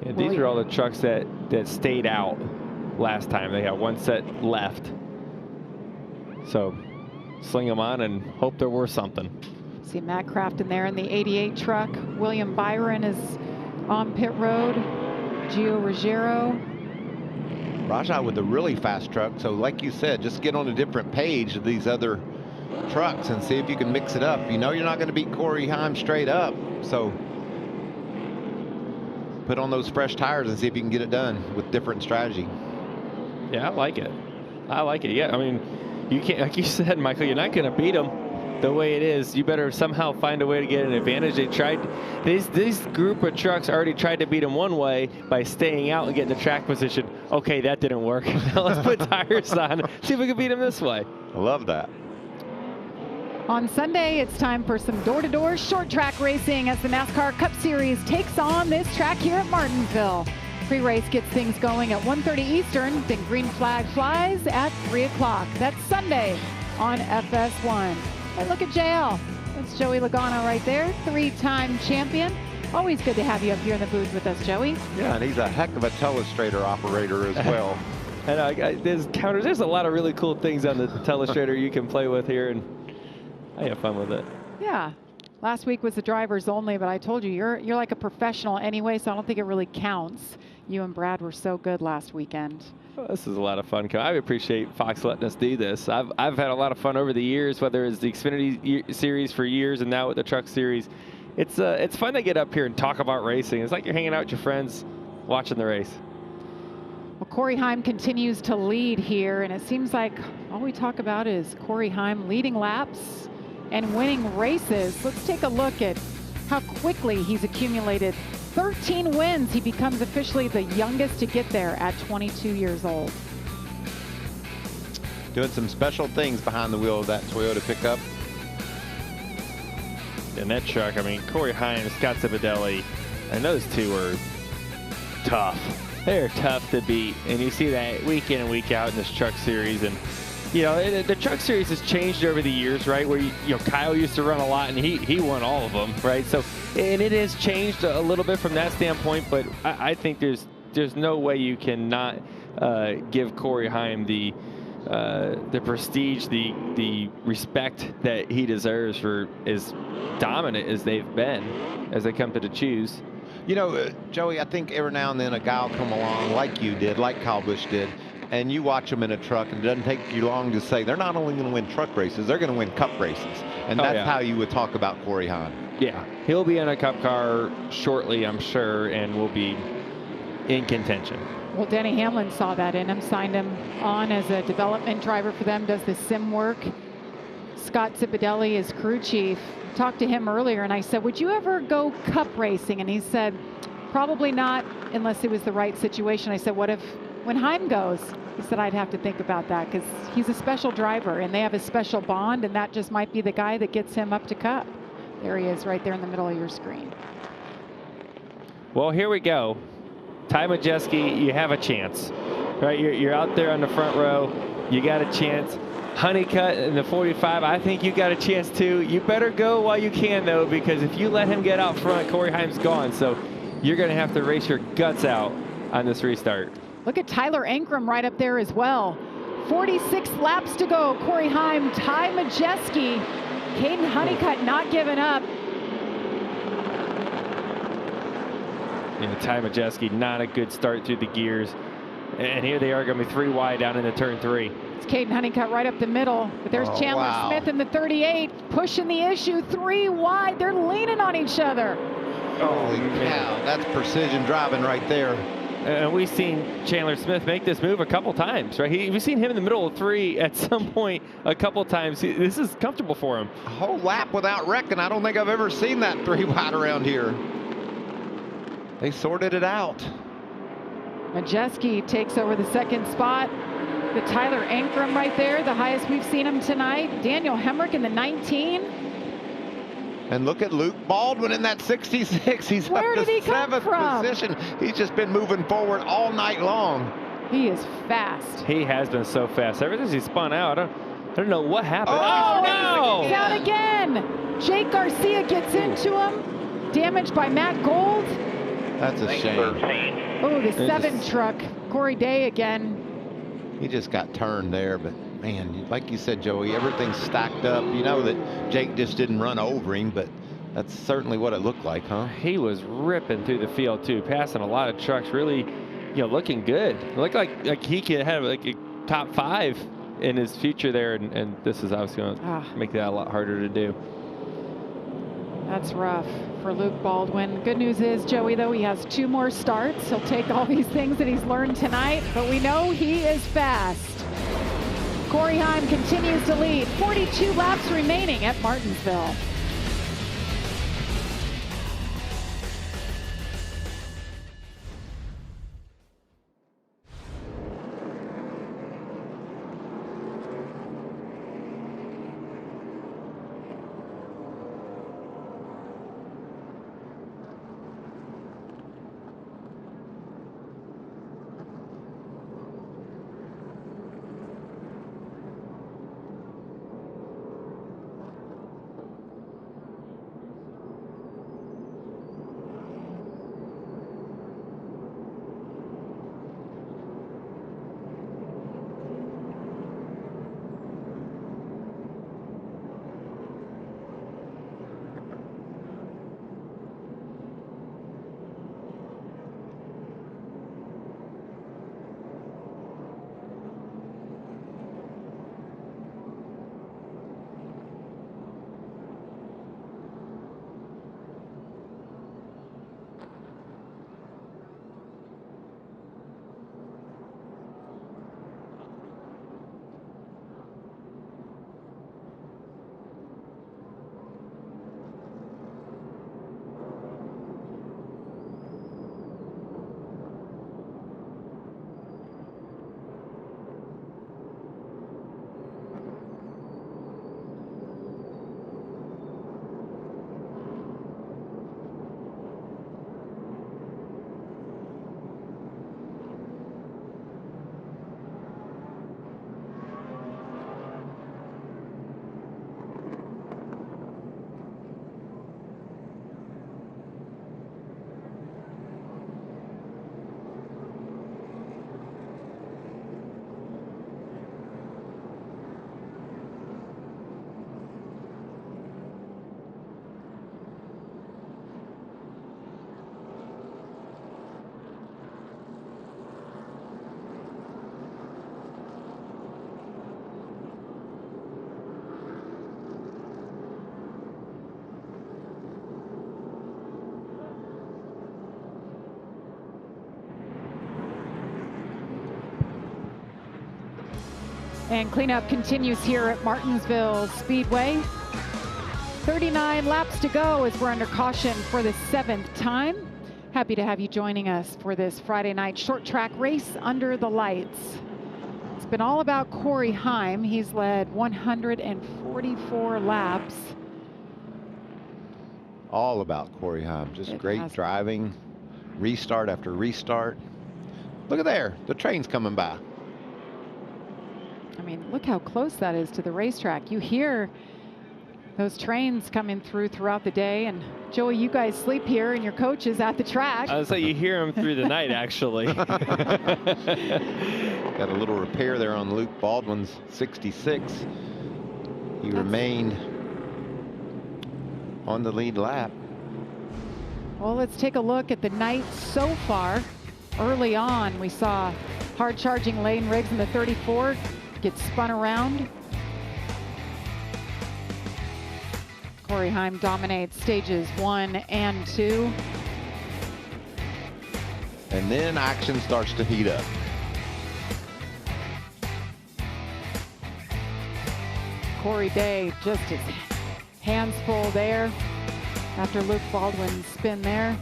Yeah, these are all the trucks that stayed out last time. They got one set left. So sling them on and hope they're worth something.
See Matt Crafton there in the 88 truck. William Byron is on pit road. Gio Ruggiero.
Raja with a really fast truck. So like you said, just get on a different page of these other trucks and see if you can mix it up. You know you're not going to beat Corey Heim straight up. So put on those fresh tires and see if you can get it done with different strategy.
Yeah, I like it. I like it. Yeah, I mean, you can't, like you said, Michael, you're not going to beat them the way it is. You better somehow find a way to get an advantage. They tried, this group of trucks already tried to beat them one way by staying out and getting the track position. Okay, that didn't work. Now let's put tires on, see if we can beat them this way.
I love that.
On Sunday, it's time for some door-to-door short track racing as the NASCAR Cup Series takes on this track here at Martinsville. Pre-race gets things going at 1:30 Eastern, then green flag flies at 3 o'clock. That's Sunday on FS1. Hey, look at JL. That's Joey Logano right there, 3-time champion. Always good to have you up here in the booth with us, Joey.
Yeah, and he's a heck of a telestrator operator as well.
And there's counters. There's a lot of really cool things on the telestrator you can play with here, and I have fun with it.
Yeah. Last week was the drivers only, but I told you, you're like a professional anyway, so I don't think it really counts. You and Brad were so good last weekend.
Well, this is a lot of fun. I appreciate Fox letting us do this. I've had a lot of fun over the years, whether it's the Xfinity series for years and now with the Truck Series. It's fun to get up here and talk about racing. It's like you're hanging out with your friends watching the race.
Well, Corey Heim continues to lead here, and it seems like all we talk about is Corey Heim leading laps and winning races. Let's take a look at how quickly he's accumulated 13 wins. He becomes officially the youngest to get there at 22 years old.
Doing some special things behind the wheel of that Toyota pickup.
And that truck, I mean, Corey Heim, Scott Zipadelli, and those two are tough. They're tough to beat, and you see that week in and week out in this Truck Series. And you know, the Truck Series has changed over the years, right? Where you know, Kyle used to run a lot, and he won all of them, right? So, and it has changed a little bit from that standpoint. But I think there's no way you cannot give Corey Heim the prestige, the respect that he deserves for as dominant as they've been as they come to the choose.
You know, Joey, I think every now and then a guy will come along like you did, like Kyle Busch did, and you watch them in a truck, and it doesn't take you long to say they're not only going to win truck races, they're going to win cup races. And that's how you would talk about Corey Heim.
Yeah, he'll be in a cup car shortly, I'm sure, and will be in contention.
Well, Denny Hamlin saw that in him, signed him on as a development driver for them, does the sim work. Scott Zipadelli is crew chief. Talked to him earlier, and I said, would you ever go cup racing? And he said, probably not unless it was the right situation. I said, what if when Heim goes? He said, I'd have to think about that because he's a special driver and they have a special bond, and that just might be the guy that gets him up to cup. There he is right there in the middle of your screen.
Well, here we go. Ty Majeski, you have a chance, right? You're out there on the front row. You got a chance. Honeycutt in the 45, I think you got a chance too. You better go while you can, though, because if you let him get out front, Corey Heim's gone. So you're going to have to race your guts out on this restart.
Look at Tyler Ankrum right up there as well. 46 laps to go. Corey Heim, Ty Majeski, Caden Honeycutt not giving up.
And Ty Majeski, not a good start through the gears. And here they are going to be 3 wide down into turn 3.
It's Caden Honeycutt right up the middle. But there's Chandler Smith in the 38, pushing the issue 3 wide. They're leaning on each other.
Holy cow, that's precision driving right there.
And we've seen Chandler Smith make this move a couple times, right? We've seen him in the middle of 3 at some point a couple times. This is comfortable for him.
A whole lap without wrecking. I don't think I've ever seen that 3 wide around here. They sorted it out.
Majeski takes over the second spot. The Tyler Ankrum right there, the highest we've seen him tonight. Daniel Hemrick in the 19.
And look at Luke Baldwin in that 66. He's
Where
up
did he
to
come
7th
from?
position. He's just been moving forward all night long.
He is fast.
He has been so fast. Ever since he spun out, I don't know what happened.
Oh,
no!
He's out again. Jake Garcia gets into him. Damaged by Matt Gold.
That's a shame.
Oh, the 7 truck. Corey Day again.
He just got turned there, but man, like you said, Joey, everything's stacked up. You know that Jake just didn't run over him, but that's certainly what it looked like, huh?
He was ripping through the field too, passing a lot of trucks, really, you know, looking good. Looked like he could have like a top 5 in his future there, and this is obviously going to make that a lot harder to do.
That's rough for Luke Baldwin. Good news is, Joey, though, he has 2 more starts. He'll take all these things that he's learned tonight, but we know he is fast. Corey Heim continues to lead. 42 laps remaining at Martinsville. And cleanup continues here at Martinsville Speedway. 39 laps to go as we're under caution for the 7th time. Happy to have you joining us for this Friday night short track race under the lights. It's been all about Corey Heim. He's led 144 laps.
All about Corey Heim. Just great driving, restart after restart. Look at there, the train's coming by.
I mean, look how close that is to the racetrack. You hear those trains coming throughout the day. And Joey, you guys sleep here and your coach is at the track.
I was like, you hear them through the night, actually.
Got a little repair there on Luke Baldwin's 66. He remained on the lead lap.
Well, let's take a look at the night so far. Early on, we saw hard charging Lane Riggs in the 34 get spun around. Corey Heim dominates stages 1 and 2.
And then action starts to heat up.
Corey Day just his hands full there after Luke Baldwin's spin there.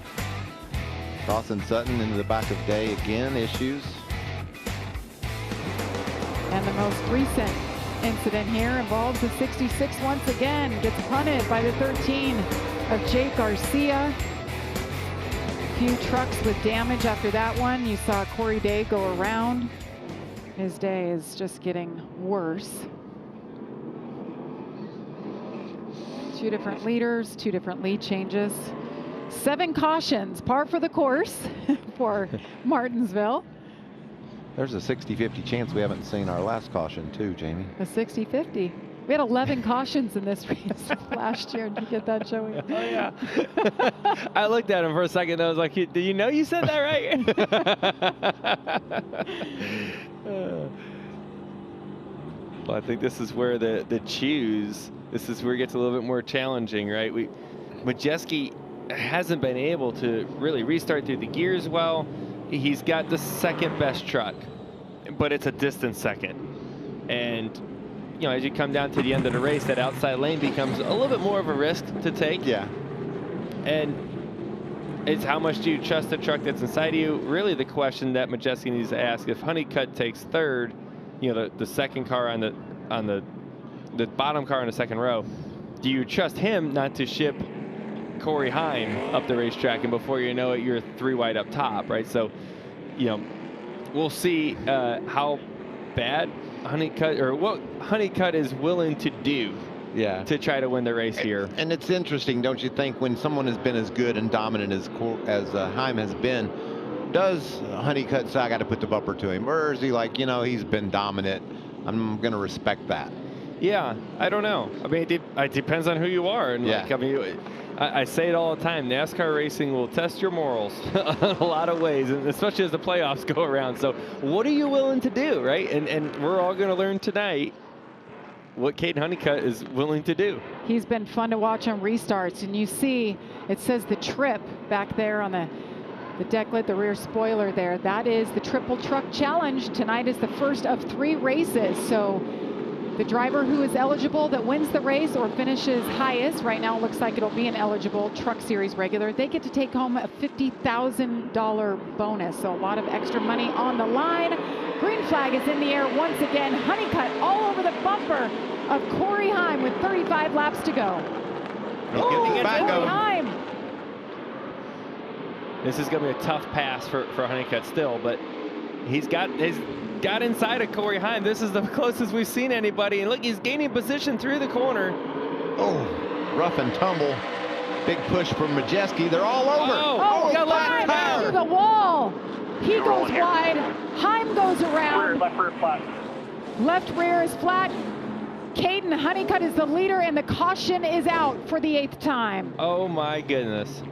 Dawson Sutton into the back of Day again, issues.
And the most recent incident here involves the 66 once again. Gets punted by the 13 of Jake Garcia. A few trucks with damage after that one. You saw Corey Day go around. His day is just getting worse. 2 different leaders, 2 different lead changes. 7 cautions, par for the course for Martinsville.
There's a 60-50 chance we haven't seen our last caution too, Jamie.
A 60-50. We had 11 cautions in this race last year. Did you get that, Joey?
Oh, yeah. I looked at him for a second. I was like, do you know you said that right? Well, I think this is where the choose, this is where it gets a little bit more challenging, right? Majeski hasn't been able to really restart through the gears well. He's got the second best truck, but it's a distant second. And, you know, as you come down to the end of the race, that outside lane becomes a little bit more of a risk to take.
Yeah.
And it's how much do you trust the truck that's inside of you? Really the question that Majeski needs to ask, if Honeycutt takes third, you know, the second car on the bottom car in the second row, do you trust him not to ship Corey Heim up the racetrack, and before you know it, you're 3 wide up top, right? So, you know, we'll see how bad Honeycutt, or what Honeycutt is willing to do, to try to win the race here.
And it's interesting, don't you think, when someone has been as good and dominant as Heim has been, does Honeycutt say, I got to put the bumper to him, or is he like, you know, he's been dominant, I'm going to respect that?
Yeah, I don't know. I mean, it depends on who you are, and like, I mean, I say it all the time, NASCAR racing will test your morals in a lot of ways, and especially as the playoffs go around. So what are you willing to do, right? And we're all going to learn tonight what Caden Honeycutt is willing to do.
He's been fun to watch on restarts, and you see it says the trip back there on the deck lid, the rear spoiler there. That is the Triple Truck Challenge. Tonight is the first of 3 races, so the driver who is eligible that wins the race or finishes highest, right now it looks like it'll be an eligible Truck Series regular, they get to take home a $50,000 bonus. So a lot of extra money on the line. Green flag is in the air once again. Honeycutt all over the bumper of Corey Heim with 35 laps to go.
Corey
Heim.
This is going to be a tough pass for Honeycutt still, but he's got inside of Corey Heim. This is the closest we've seen anybody. And look, he's gaining position through the corner.
Oh, rough and tumble. Big push from Majeski. They're all over.
Oh, Heim into the wall. He goes wide. Heim goes around.
Left rear flat.
Left rear is flat. Caden Honeycutt is the leader, and the caution is out for the 8th time.
Oh, my goodness.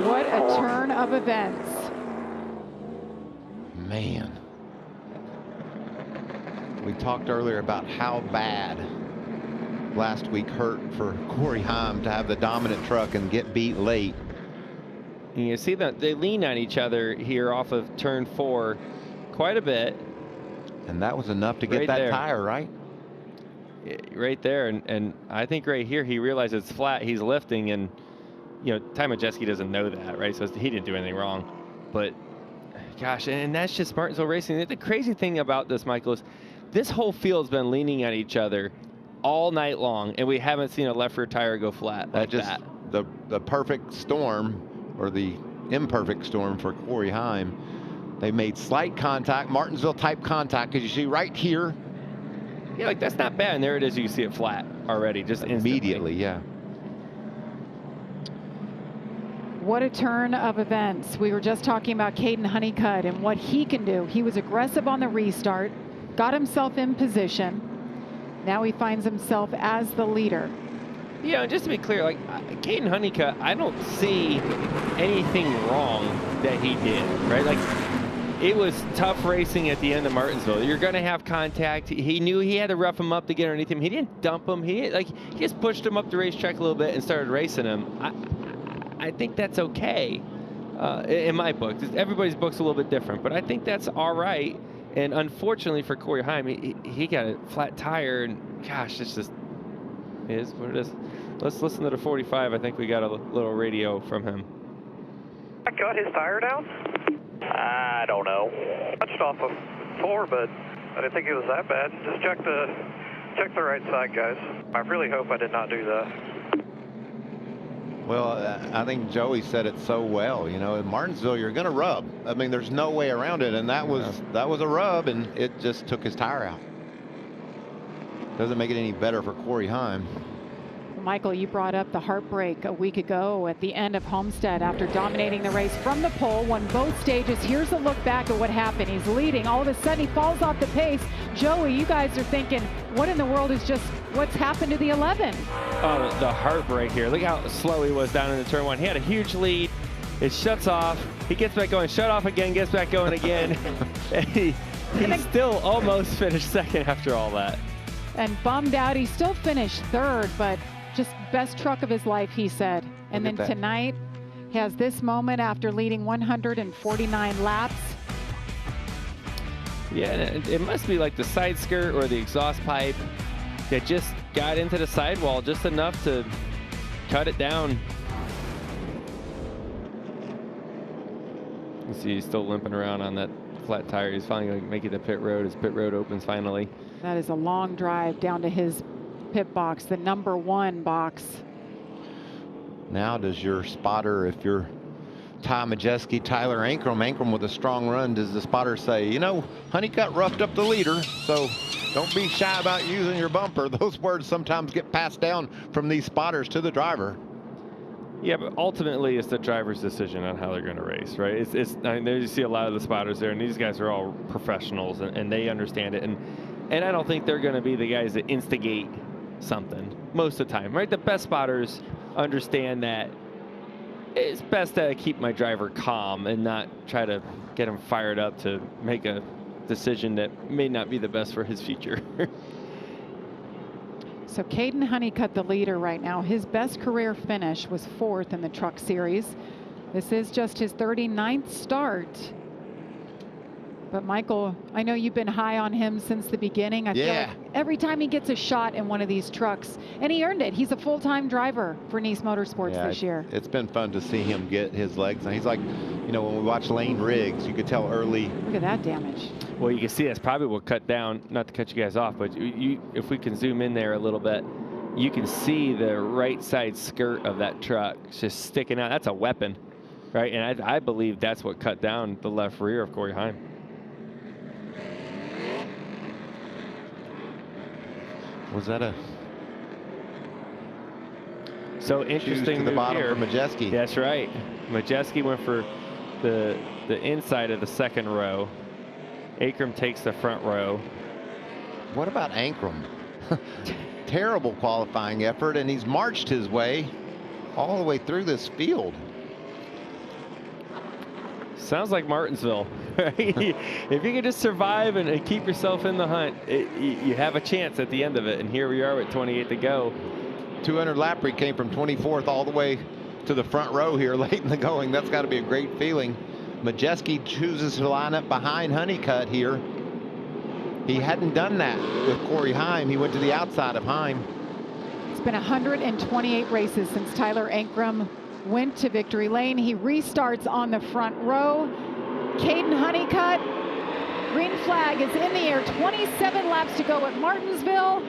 What a turn of events.
Man. We talked earlier about how bad last week hurt for Corey Heim to have the dominant truck and get beat late.
And you see that they lean on each other here off of turn 4 quite a bit.
And that was enough to get
Right
that
there.
tire, right?
Right there, and I think right here he realized it's flat. He's lifting, and Ty Majeski doesn't know that, right? So he didn't do anything wrong. But gosh, and that's just Martinsville Racing. The crazy thing about this, Michael, is this whole field's been leaning at each other all night long, and we haven't seen a left rear tire go flat like that.
The perfect storm, or the imperfect storm for Corey Heim. They made slight contact, Martinsville type contact, because you see right here.
Yeah, like that's not bad. And there it is. You can see it flat already, just
immediately. Yeah.
What a turn of events. We were just talking about Caden Honeycutt and what he can do. He was aggressive on the restart, got himself in position. Now he finds himself as the leader.
Yeah, and just to be clear, like Caden Honeycutt, I don't see anything wrong that he did, right? Like, it was tough racing at the end of Martinsville. You're going to have contact. He knew he had to rough him up to get underneath him. He didn't dump him. He just pushed him up the racetrack a little bit and started racing him. I think that's okay in my book. Everybody's book's a little bit different, but I think that's all right. And unfortunately for Corey Heim, he got a flat tire, and gosh, it's just it is what it is. Let's listen to the 45. I think we got a little radio from him.
I got his tire down? I don't know. Touched off of 4, but I didn't think it was that bad. Just check the right side, guys. I really hope I did not do that.
Well, I think Joey said it so well. In Martinsville, you're going to rub. I mean, there's no way around it, and that was a rub, and it just took his tire out. Doesn't make it any better for Corey Heim.
Michael, you brought up the heartbreak a week ago at the end of Homestead after dominating the race from the pole, won both stages. Here's a look back at what happened. He's leading. All of a sudden, he falls off the pace. Joey, you guys are thinking, what in the world is what's happened to the 11?
Oh, the heartbreak here. Look how slow he was down in the turn 1. He had a huge lead. It shuts off. He gets back going, shut off again, gets back going again. He still almost finished second after all that.
And bummed out. He still finished third, but just best truck of his life, he said. And then tonight, he has this moment after leading 149 laps.
Yeah, and it must be like the side skirt or the exhaust pipe that just got into the sidewall just enough to cut it down. You see he's still limping around on that flat tire. He's finally going to make it to pit road as pit road opens finally.
That is a long drive down to his pit box, the #1 box.
Now does your spotter, if you're Ty Majeski, Tyler Ankrum with a strong run, does the spotter say, Honeycutt roughed up the leader, so don't be shy about using your bumper? Those words sometimes get passed down from these spotters to the driver.
Yeah, but ultimately it's the driver's decision on how they're going to race, right? I mean, there you see a lot of the spotters there, and these guys are all professionals, and they understand it. And I don't think they're going to be the guys that instigate something most of the time, right? The best spotters understand that it's best to keep my driver calm and not try to get him fired up to make a decision that may not be the best for his future.
So Caden Honeycutt, the leader right now. His best career finish was 4th in the Truck Series. This is just his 39th start. But Michael, I know you've been high on him since the beginning. I feel like every time he gets a shot in one of these trucks, and he earned it. He's a full-time driver for Nice Motorsports this year.
It's been fun to see him get his legs. And he's like, when we watch Lane Riggs, you could tell early.
Look at that damage.
Well, you can see that's probably what cut down, not to cut you guys off, but if we can zoom in there a little bit, you can see the right side skirt of that truck just sticking out. That's a weapon, right? And I believe that's what cut down the left rear of Corey Heim.
Was that a
so interesting
to the bottom
here
for Majeski?
That's right. Majeski went for the inside of the second row. Ankrum takes the front row.
What about Ankrum? Terrible qualifying effort, and he's marched his way all the way through this field.
Sounds like Martinsville, right? If you can just survive and keep yourself in the hunt, you have a chance at the end of it. And here we are with 28 to go.
200 lap break came from 24th all the way to the front row here late in the going. That's got to be a great feeling. Majeski chooses to line up behind Honeycutt here. He hadn't done that with Corey Heim. He went to the outside of Heim.
It's been 128 races since Tyler Ankrum went to victory lane. He restarts on the front row. Caden Honeycutt, green flag is in the air. 27 laps to go at Martinsville.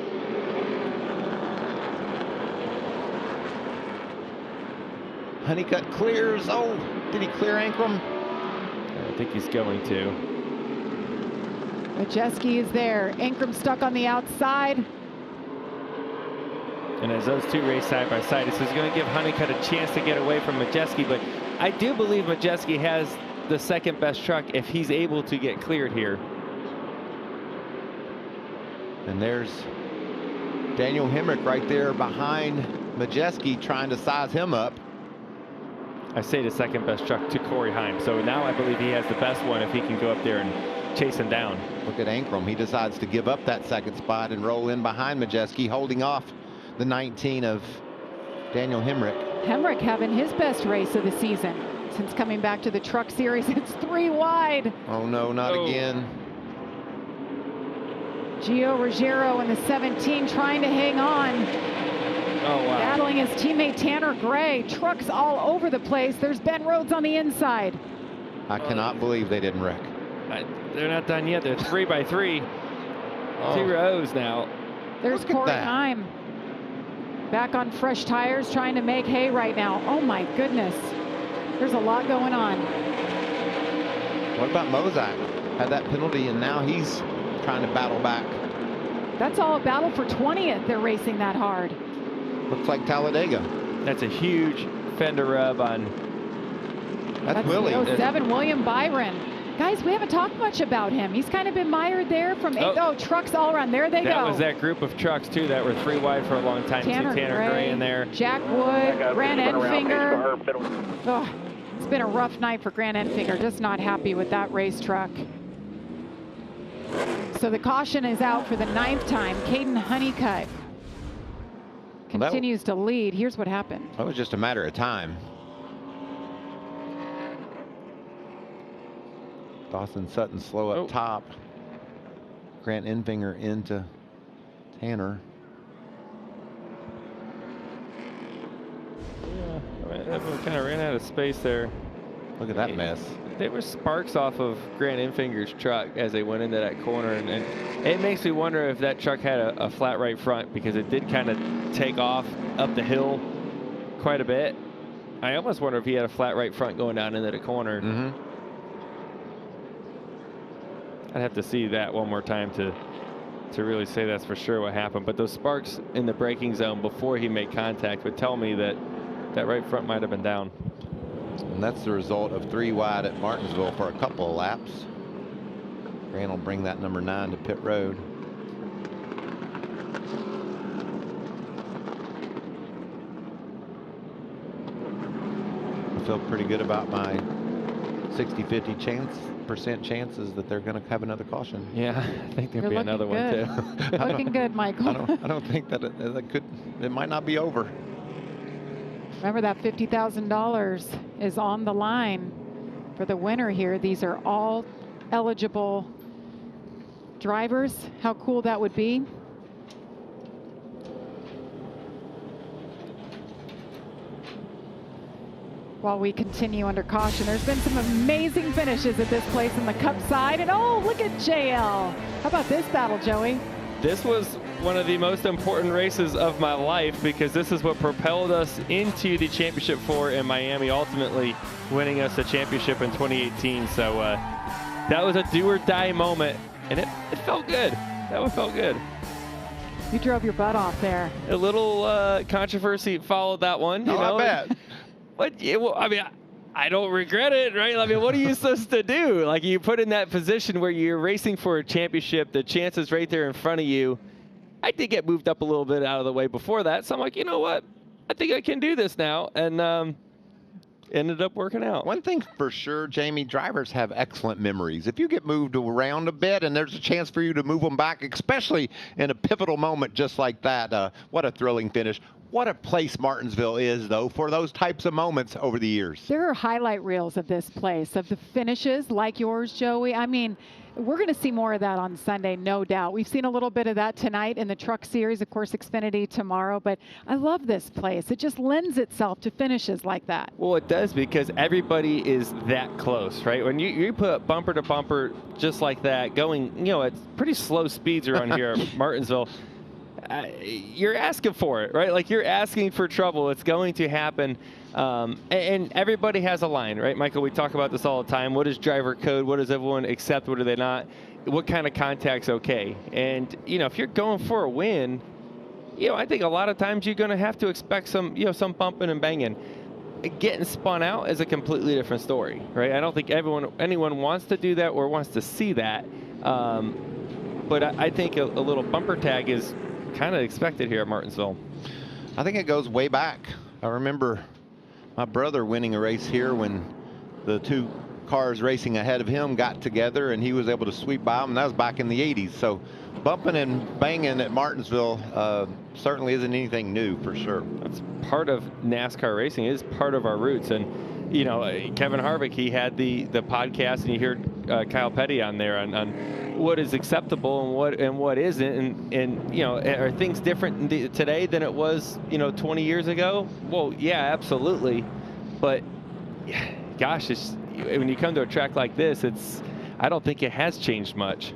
Honeycutt clears. Oh, did he clear Ankrum?
I think he's going to.
Majeski is there. Ankrum stuck on the outside.
And as those two race side by side, this is going to give Honeycutt a chance to get away from Majeski, but I do believe Majeski has the second best truck if he's able to get cleared here.
And there's Daniel Hemrick right there behind Majeski trying to size him up.
I say the second best truck to Corey Heim. So now I believe he has the best one if he can go up there and chase him down.
Look at Ankrum. He decides to give up that second spot and roll in behind Majeski, holding off the 19 of Daniel Hemrick.
Hemrick having his best race of the season. Since coming back to the truck series, it's 3 wide.
Oh no, not again.
Gio Ruggiero in the 17 trying to hang on.
Oh, wow.
Battling his teammate Tanner Gray. Trucks all over the place. There's Ben Rhodes on the inside.
I cannot believe they didn't wreck.
They're not done yet. They're 3 by 3. 2 rows now.
There's Corey Heim. Back on fresh tires, trying to make hay right now. Oh my goodness. There's a lot going on.
What about Mozak? Had that penalty and now he's trying to battle back.
That's all a battle for 20th. They're racing that hard.
Looks like Talladega.
That's a huge fender rub on.
That's Willie.
07 William Byron. Guys, we haven't talked much about him. He's kind of been mired there from trucks all around. There they go.
That was that group of trucks, too, that were 3 wide for a long time.
Tanner
Gray in there.
Jack Wood, Grant Enfinger. Oh, it's been a rough night for Grant Enfinger. Just not happy with that race truck. So the caution is out for the 9th time. Caden Honeycutt continues to lead. Here's what happened.
That was just a matter of time. Dawson Sutton slow up top. Grant Enfinger into Tanner.
Yeah, everyone kind of ran out of space there.
Look at that mess.
There were sparks off of Grant Enfinger's truck as they went into that corner, and it makes me wonder if that truck had a flat right front, because it did kind of take off up the hill quite a bit. I almost wonder if he had a flat right front going down into the corner.
Mm-hmm.
I'd have to see that one more time to really say that's for sure what happened. But those sparks in the braking zone before he made contact would tell me that that right front might have been down.
And that's the result of 3 wide at Martinsville for a couple of laps. Grant will bring that number 9 to pit road. I feel pretty good about my 60-50 chances that they're going to have another caution.
Yeah, I think there'll be another one too.
Looking good, Michael.
I don't think that it might not be over.
Remember that $50,000 is on the line for the winner here. These are all eligible drivers. How cool that would be. While we continue under caution, there's been some amazing finishes at this place in the Cup side. And oh, look at JL. How about this battle, Joey?
This was one of the most important races of my life, because this is what propelled us into the championship 4 in Miami, ultimately winning us a championship in 2018. So that was a do or die moment, and it felt good. That one felt good.
You drove your butt off there.
A little controversy followed that one. You know?
I bet.
But yeah, well, I mean, I don't regret it, right? I mean, what are you supposed to do? Like, you put in that position where you're racing for a championship, the chance is right there in front of you. I did get moved up a little bit out of the way before that, so I'm like, you know what? I think I can do this now, and ended up working out.
One thing for sure, Jamie, drivers have excellent memories. If you get moved around a bit and there's a chance for you to move them back, especially in a pivotal moment just like that, what a thrilling finish. What a place Martinsville is, though, for those types of moments over the years.
There are highlight reels of this place, of the finishes like yours, Joey. I mean, we're going to see more of that on Sunday, no doubt. We've seen a little bit of that tonight in the Truck Series, of course, Xfinity tomorrow. But I love this place. It just lends itself to finishes like that.
Well, it does, because everybody is that close, right? When you put bumper to bumper just like that, going, you know, at pretty slow speeds around here at Martinsville, you're asking for it, right? Like, you're asking for trouble. It's going to happen. And everybody has a line, right, Michael? We talk about this all the time. What is driver code? What does everyone accept? What do they not? What kind of contact's okay? And, you know, if you're going for a win, you know, I think a lot of times you're going to have to expect some, you know, some bumping and banging. Getting spun out is a completely different story, right? I don't think anyone wants to do that or wants to see that. But I think a little bumper tag is kind of expected here at Martinsville.
I think it goes way back. I remember my brother winning a race here when the two cars racing ahead of him got together and he was able to sweep by them. And that was back in the 80s. So bumping and banging at Martinsville certainly isn't anything new, for sure.
That's part of NASCAR racing. It is part of our roots. And, you know, Kevin Harvick, he had the podcast, and you heard Kyle Petty on there on what is acceptable and what isn't, and you know, are things different today than it was, you know, 20 years ago? Well, yeah, absolutely. But gosh, when you come to a track like this, I don't think it has changed much.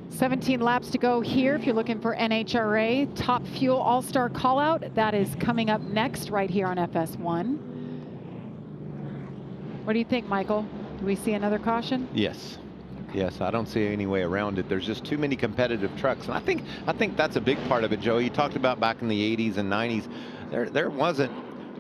17 laps to go here. If you're looking for NHRA Top Fuel All-Star Callout, that is coming up next right here on FS1. What do you think, Michael? Do we see another caution?
Yes. Yes, I don't see any way around it. There's just too many competitive trucks. And I think that's a big part of it, Joe. You talked about back in the 80s and 90s. There wasn't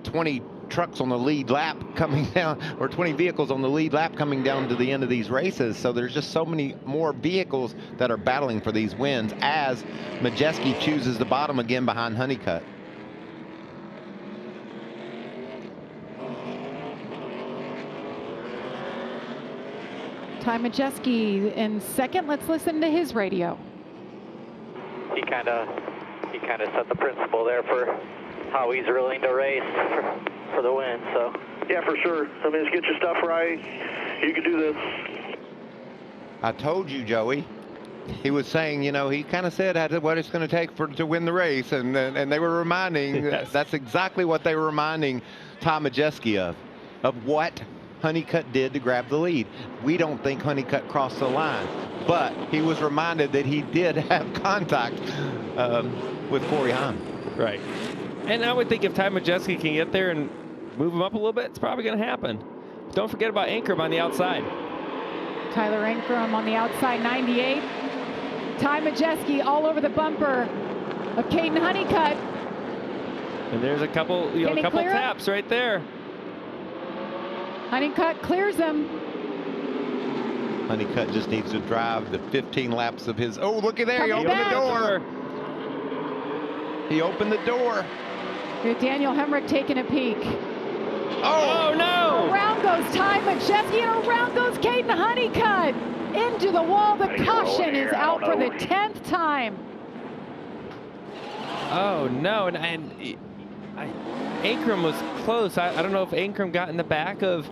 20 trucks on the lead lap coming down, or 20 vehicles on the lead lap coming down to the end of these races. So there's just so many more vehicles that are battling for these wins as Majeski chooses the bottom again behind Honeycutt.
Ty Majeski in second. Let's listen to his radio.
He kind of set the principle there for how he's willing to race for the win. So yeah, for sure. I mean, just get your stuff right. You can do this.
I told you, Joey. He was saying, you know, he kind of said what it's going to take to win the race, and they were reminding.
Yes.
That's exactly what they were reminding Ty Majeski of what Honeycutt did to grab the lead. We don't think Honeycutt crossed the line, but he was reminded that he did have contact with Corey Heim.
Right. And I would think if Ty Majeski can get there and move him up a little bit, it's probably going to happen. Don't forget about Ankrum on the outside.
Tyler Ankrum on the outside, 98. Ty Majeski all over the bumper of Caden Honeycutt.
And there's a couple, taps right there.
Honeycutt clears him.
Honeycutt just needs to drive the 15 laps of his. Oh, looky there! He opened the door. He opened the door.
Here's Daniel Hemrick taking a peek.
Oh no!
Around goes Ty Majeski, and around goes Caden Honeycutt. Into the wall. The caution is out for the 10th time.
Oh no! And Ankrum was close. I don't know if Ankrum got in the back of,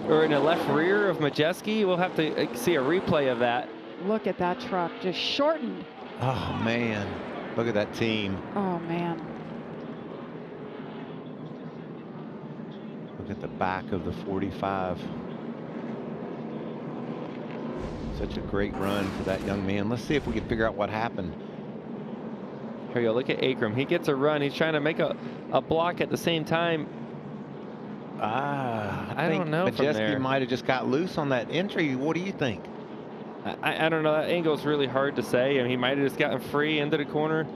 or in the left rear of Majeski. We'll have to see a replay of that.
Look at that truck, just shortened.
Oh man, look at that team.
Oh man.
Look at the back of the 45. Such a great run for that young man. Let's see if we can figure out what happened.
Here you go, look at Ankrum. He gets a run. He's trying to make a block at the same time.
I
don't know from there.
Majeski might have just got loose on that entry. What do you think?
I don't know. That angle's really hard to say. I mean, he might have just gotten free into the corner.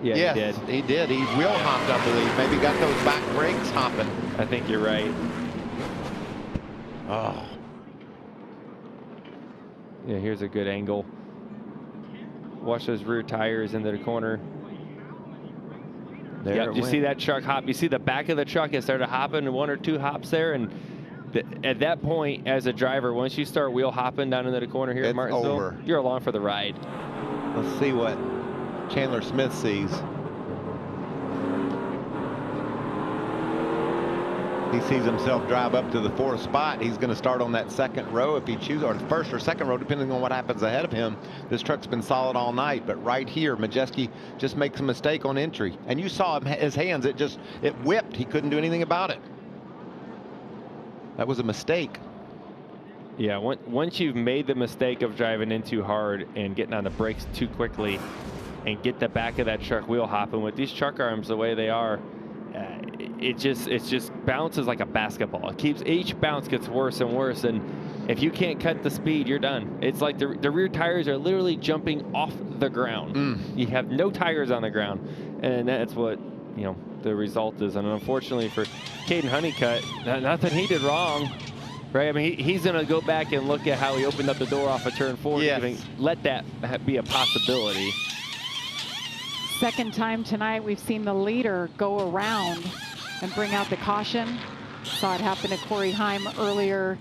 Yeah,
yes, he did. He wheel hopped, I believe. Maybe got those back brakes hopping.
I think you're right.
Oh.
Yeah, here's a good angle. Watch those rear tires into the corner.
There
you see that truck hop. You see the back of the truck. It started hopping, 1 or 2 hops there. And at that point, as a driver, once you start wheel hopping down into the corner here at Martinsville,
over.
You're along for the ride.
Let's see what Chandler Smith sees. He sees himself drive up to the 4th spot. He's going to start on that 2nd row if he chooses, or the 1st or 2nd row, depending on what happens ahead of him. This truck's been solid all night, but right here, Majeski just makes a mistake on entry. And you saw his hands, it whipped. He couldn't do anything about it. That was a mistake.
Yeah, once you've made the mistake of driving in too hard and getting on the brakes too quickly and get the back of that truck wheel hopping with these truck arms the way they are, it just bounces like a basketball. It keeps, each bounce gets worse and worse, and if you can't cut the speed, you're done. It's like the rear tires are literally jumping off the ground. You have no tires on the ground, and that's what, you know, the result is. And unfortunately for Caden Honeycutt, nothing he did wrong, right? I mean, he's going to go back and look at how he opened up the door off of turn 4.
Yes.
And let that be a possibility.
Second time tonight we've seen the leader go around and bring out the caution. Saw it happen to Corey Heim earlier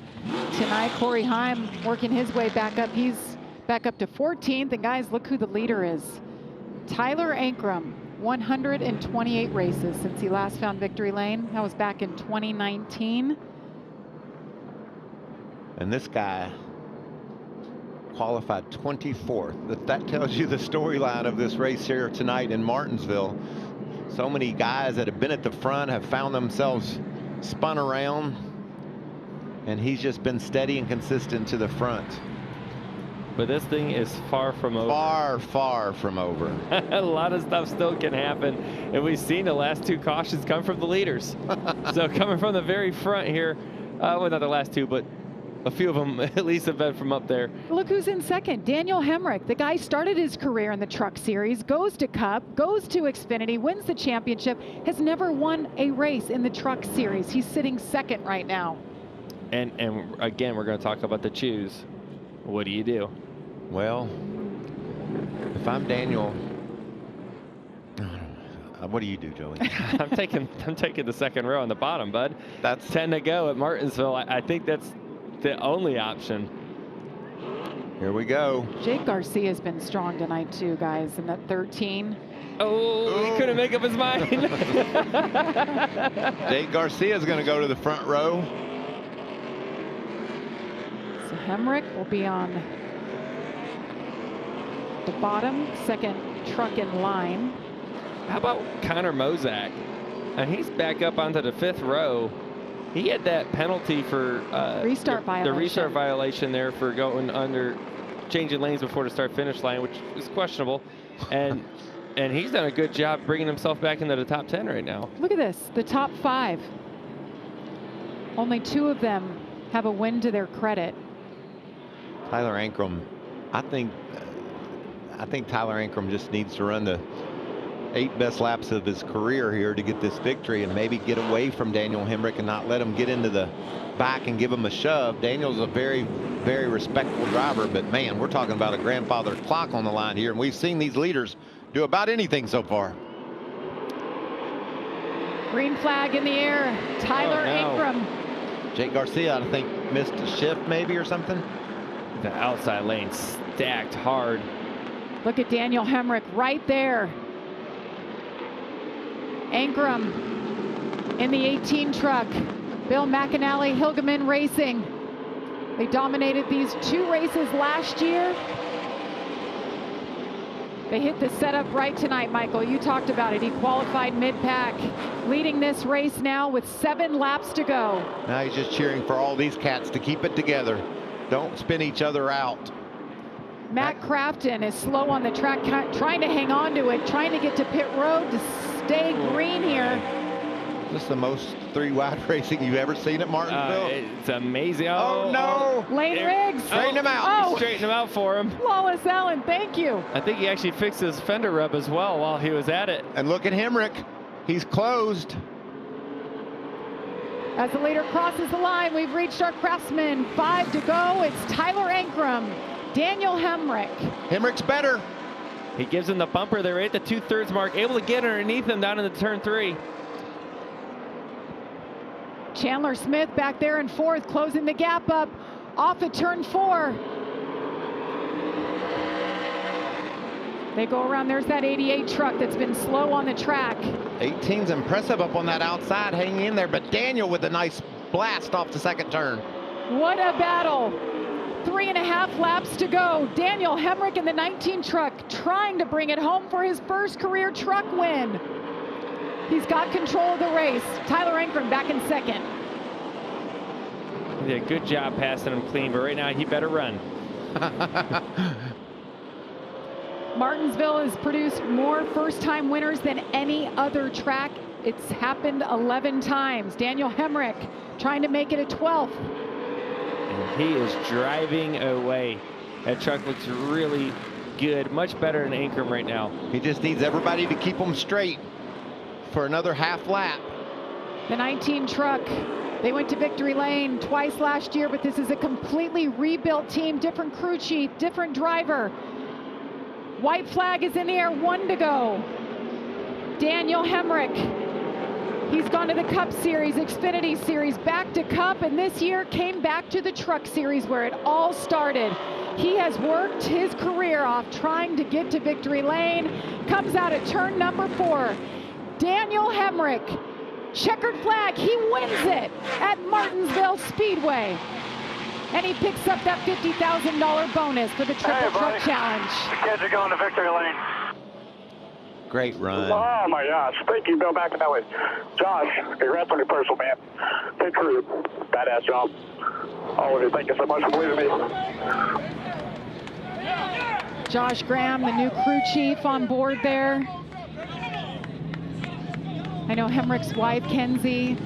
tonight. Corey Heim working his way back up. He's back up to 14th. And guys, look who the leader is. Tyler Ankrum, 128 races since he last found victory lane. That was back in 2019.
And this guy qualified 24th. That tells you the storyline of this race here tonight in Martinsville. So many guys that have been at the front have found themselves spun around, and he's just been steady and consistent to the front.
But this thing is far from over.
Far, far from over.
A lot of stuff still can happen, and we've seen the last 2 cautions come from the leaders. So coming from the very front here, well, not the last 2, but a few of them at least have been from up there.
Look who's in second. Daniel Hemrick. The guy started his career in the Truck Series, goes to Cup, goes to Xfinity, wins the championship, has never won a race in the Truck Series. He's sitting second right now.
And again, we're going to talk about the choose. What do you do?
Well, if I'm Daniel, what do you do, Joey?
I'm taking the 2nd row on the bottom, bud. That's 10 to go at Martinsville. I think that's the only option.
Here we go.
Jake Garcia has been strong tonight too, guys, in that 13.
Oh, he couldn't make up his mind.
Jake Garcia is going to go to the front row.
So Hemrick will be on the bottom, 2nd truck in line.
How about Connor Mozak? And he's back up onto the 5th row. He had that penalty for
restart violation.
The restart violation there for going under, changing lanes before the start-finish line, which is questionable. And he's done a good job bringing himself back into the top 10 right now.
Look at this, the top 5. Only 2 of them have a win to their credit.
Tyler Ankrum, I think Tyler Ankrum just needs to run the 8 best laps of his career here to get this victory and maybe get away from Daniel Hemrick and not let him get into the back and give him a shove. Daniel's a very, very respectable driver, but man, we're talking about a grandfather clock on the line here, and we've seen these leaders do about anything so far.
Green flag in the air. Tyler Ankrum.
Jake Garcia, I think, missed a shift maybe or something.
The outside lane stacked hard.
Look at Daniel Hemrick right there. Ankrum in the 18 truck. Bill McAnally, Hilgeman Racing. They dominated these 2 races last year. They hit the setup right tonight, Michael. You talked about it. He qualified mid-pack, leading this race now with 7 laps to go.
Now he's just cheering for all these cats to keep it together. Don't spin each other out.
Matt Crafton is slow on the track, trying to hang on to it, trying to get to pit road to stay green here.
This is the most 3-wide racing you've ever seen at Martinsville.
It's amazing. Oh,
no.
Lane Riggs.
Straighten him out.
Straighten him out for him.
Flawless Allen, thank you.
I think he actually fixed his fender rub as well while he was at it.
And look at Hemrick. He's closed.
As the leader crosses the line, we've reached our Craftsman. 5 to go. It's Tyler Ankrum, Daniel Hemrick.
Hemrick's better.
He gives him the bumper there at the 2/3 mark, able to get underneath him down in the turn 3.
Chandler Smith back there in 4th, closing the gap up off at turn 4. They go around. There's that 88 truck that's been slow on the track.
18's impressive up on that outside, hanging in there, but Daniel with a nice blast off the second turn.
What a battle. 3.5 laps to go. Daniel Hemrick in the 19 truck trying to bring it home for his first career truck win. He's got control of the race. Tyler Ankrum back in second.
He did a good job passing him clean, but right now he better run.
Martinsville has produced more first-time winners than any other track. It's happened 11 times. Daniel Hemrick trying to make it a 12th.
And he is driving away. That truck looks really good, much better than Ankrum right now.
He just needs everybody to keep him straight for another half lap.
The 19 truck, they went to victory lane twice last year, but this is a completely rebuilt team, different crew chief, different driver. White flag is in the air, 1 to go. Daniel Hemrick, he's gone to the Cup Series, Xfinity Series, back to Cup, and this year came back to the Truck Series where it all started. He has worked his career off trying to get to victory lane, comes out at turn number 4. Daniel Hemrick, checkered flag, he wins it at Martinsville Speedway. And he picks up that $50,000 bonus for the Triple Truck Challenge.
The kids are going to victory lane.
Great run.
Oh my gosh. Thank you, Bill. Back that way. Josh, congrats on your personal, man. Good crew. Badass job. All of you, thank you so much for believing me.
Josh Graham, the new crew chief on board there. I know Hemrick's wife, Kenzie,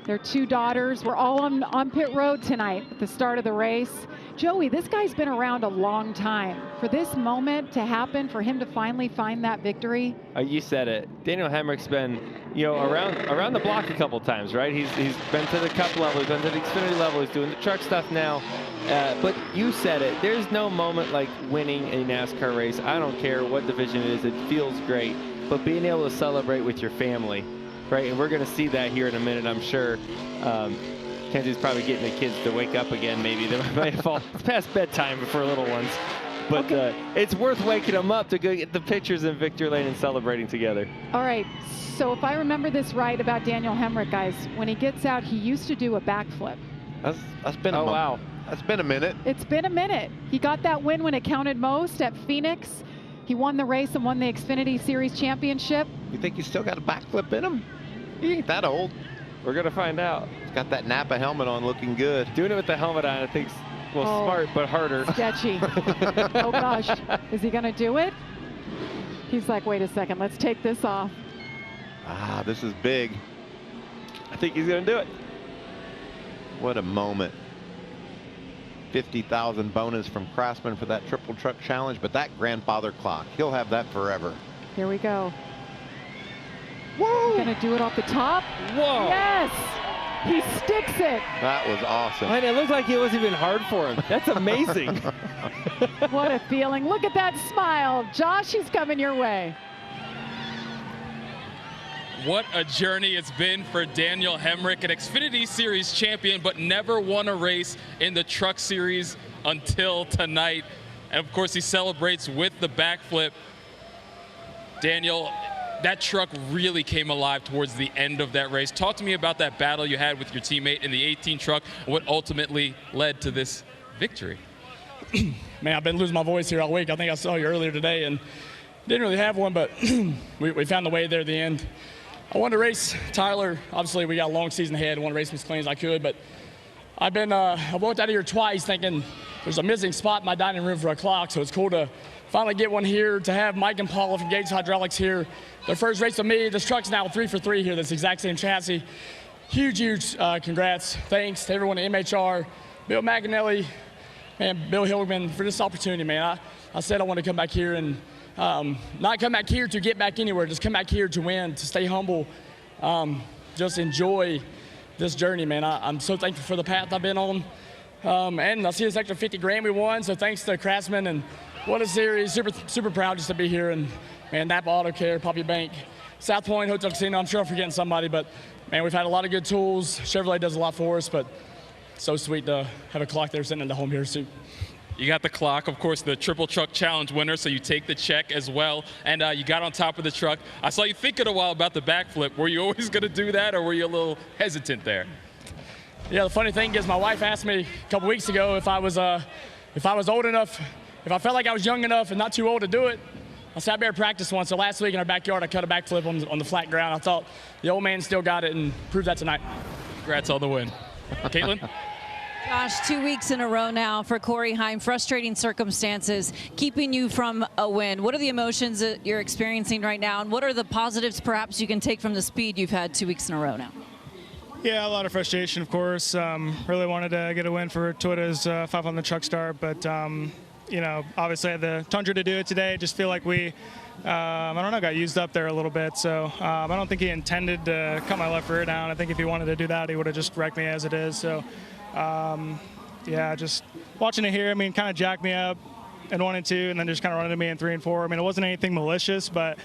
their 2 daughters were all on pit road tonight at the start of the race. Joey, this guy's been around a long time. For this moment to happen, for him to finally find that victory.
You said it. Daniel Hemrick's been, you know, around the block a couple times, right? He's been to the Cup level, he's been to the Xfinity level, he's doing the truck stuff now. But you said it. There's no moment like winning a NASCAR race. I don't care what division it is. It feels great. But being able to celebrate with your family, right? And we're going to see that here in a minute, I'm sure. Kenzie's probably getting the kids to wake up again, maybe. They might fall. It's past bedtime for little ones. But okay. It's worth waking them up to go get the pictures in victory lane and celebrating together.
All right, so if I remember this right about Daniel Hemrick, guys, when he gets out, he used to do a backflip.
That's been a
wow.
That's been a minute.
It's been a minute. He got that win when it counted most at Phoenix. He won the race and won the Xfinity Series championship.
You think he's still got a backflip in him? He ain't that old.
We're going to find out.
He's got that Napa helmet on, looking good.
Doing it with the helmet on, I think, well, smart, but harder.
Sketchy. Oh, gosh. Is he going to do it? He's like, wait a second, let's take this off.
Ah, this is big.
I think he's going to do it.
What a moment. 50,000 bonus from Craftsman for that Triple Truck Challenge, but that grandfather clock, he'll have that forever.
Here we go.
Whoa!
Gonna do it off the top.
Whoa!
Yes! He sticks it.
That was awesome.
And it looked like it wasn't even hard for him. That's amazing.
What a feeling. Look at that smile. Josh, he's coming your way.
What a journey it's been for Daniel Hemrick, an Xfinity Series champion, but never won a race in the Truck Series until tonight. And of course, he celebrates with the backflip. Daniel, that truck really came alive towards the end of that race. Talk to me about that battle you had with your teammate in the 18 truck, and what ultimately led to this victory.
Man, I've been losing my voice here all week. I think I saw you earlier today and didn't really have one, but we found the way there at the end. I wanted to race Tyler. Obviously, we got a long season ahead. I wanted to race him as clean as I could, but I walked out of here twice thinking there's a missing spot in my dining room for a clock, so it's cool to finally get one here, to have Mike and Paula from Gates Hydraulics here. Their first race with me. This truck's now 3 for 3 here, this exact same chassis. Huge congrats. Thanks to everyone at MHR, Bill McAnally, and Bill Hillman for this opportunity, man. I said I want to come back here and not come back here to get back anywhere, just come back here to win, to stay humble, just enjoy this journey, man. I'm so thankful for the path I've been on. And I see this extra 50 grand we won, so thanks to Craftsman, and what a series. Super proud just to be here. And man, Napa Auto Care, Poppy Bank, South Point Hotel Casino, I'm sure I'm forgetting somebody, but man, we've had a lot of good tools. Chevrolet does a lot for us, but so sweet to have a clock there sitting in the home here suit.
You got the clock, of course, the Triple Truck Challenge winner, so you take the check as well, and you got on top of the truck. I saw you thinking a while about the backflip. Were you always going to do that, or were you a little hesitant there?
Yeah, the funny thing is my wife asked me a couple weeks ago if I was old enough, if I felt like I was young enough and not too old to do it. I sat there and practiced once, so last week in our backyard I cut a backflip on the flat ground. I thought the old man still got it and proved that tonight.
Congrats on the win. Caitlin?
Gosh, 2 weeks in a row now for Corey Heim. Frustrating circumstances keeping you from a win. What are the emotions that you're experiencing right now, and what are the positives perhaps you can take from the speed you've had 2 weeks in a row now?
Yeah, a lot of frustration, of course. Really wanted to get a win for Toyota's 5 on the truck start, but you know, obviously I had the Tundra to do it today. Just feel like we, I don't know, got used up there a little bit. So I don't think he intended to cut my left rear down. I think if he wanted to do that, he would have just wrecked me as it is. So yeah, just watching it here, I mean, kind of jacked me up in 1 and 2, and then just kind of running to me in 3 and 4. I mean, it wasn't anything malicious, but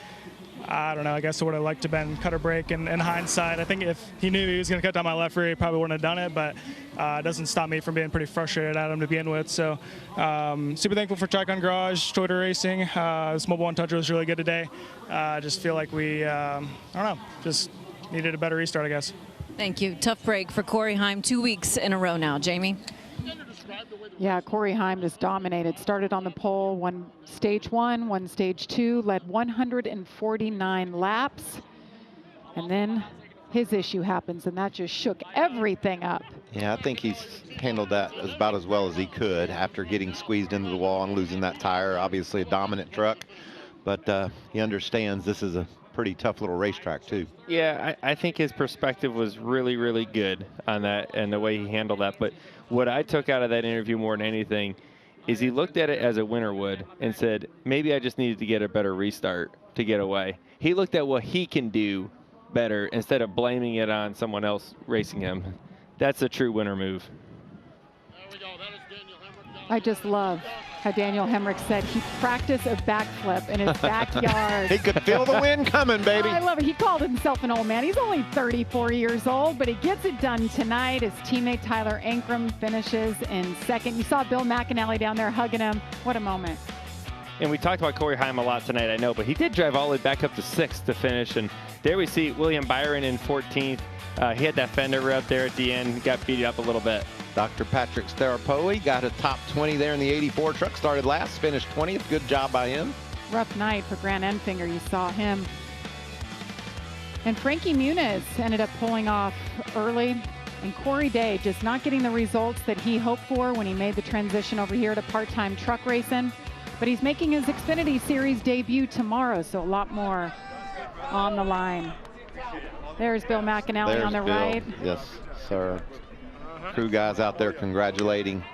I don't know. I guess I would have liked to have been cut or break. In hindsight, I think if he knew he was going to cut down my left rear, he probably wouldn't have done it. But it doesn't stop me from being pretty frustrated at him to begin with. So super thankful for Tricon Garage, Toyota Racing. This Mobile 1 Tundra was really good today. I just feel like we, I don't know, just needed a better restart, I guess.
Thank you. Tough break for Corey Heim 2 weeks in a row now. Jamie?
Yeah, Corey Heim just dominated. Started on the pole, won stage 1, won stage 2, led 149 laps. And then his issue happens, and that just shook everything up.
Yeah, I think he's handled that about as well as he could after getting squeezed into the wall and losing that tire. Obviously a dominant truck, but he understands this is a pretty tough little racetrack too.
Yeah, I think his perspective was really, really good on that and the way he handled that. But what I took out of that interview more than anything is he looked at it as a winner would and said, maybe I just needed to get a better restart to get away. He looked at what he can do better instead of blaming it on someone else racing him. That's a true winner move.
I just love how Daniel Hemrick said he practiced a backflip in his backyard.
He could feel the wind coming, baby.
I love it. He called himself an old man. He's only 34 years old, but he gets it done tonight. His teammate Tyler Ankrum finishes in second. You saw Bill McAnally down there hugging him. What a moment.
And we talked about Corey Heim a lot tonight, I know, but he did drive all the way back up to 6th to finish. And there we see William Byron in 14th. He had that fender out there at the end, got beat up a little bit.
Dr. Patrick Staropoli got a top 20 there in the 84 truck, started last, finished 20th. Good job by him.
Rough night for Grant Enfinger. You saw him. And Frankie Muniz ended up pulling off early. And Corey Day just not getting the results that he hoped for when he made the transition over here to part-time truck racing. But he's making his Xfinity Series debut tomorrow, so a lot more on the line. There's Bill McAnally on the
Bill.
right.
Yes, sir. Crew guys out there congratulating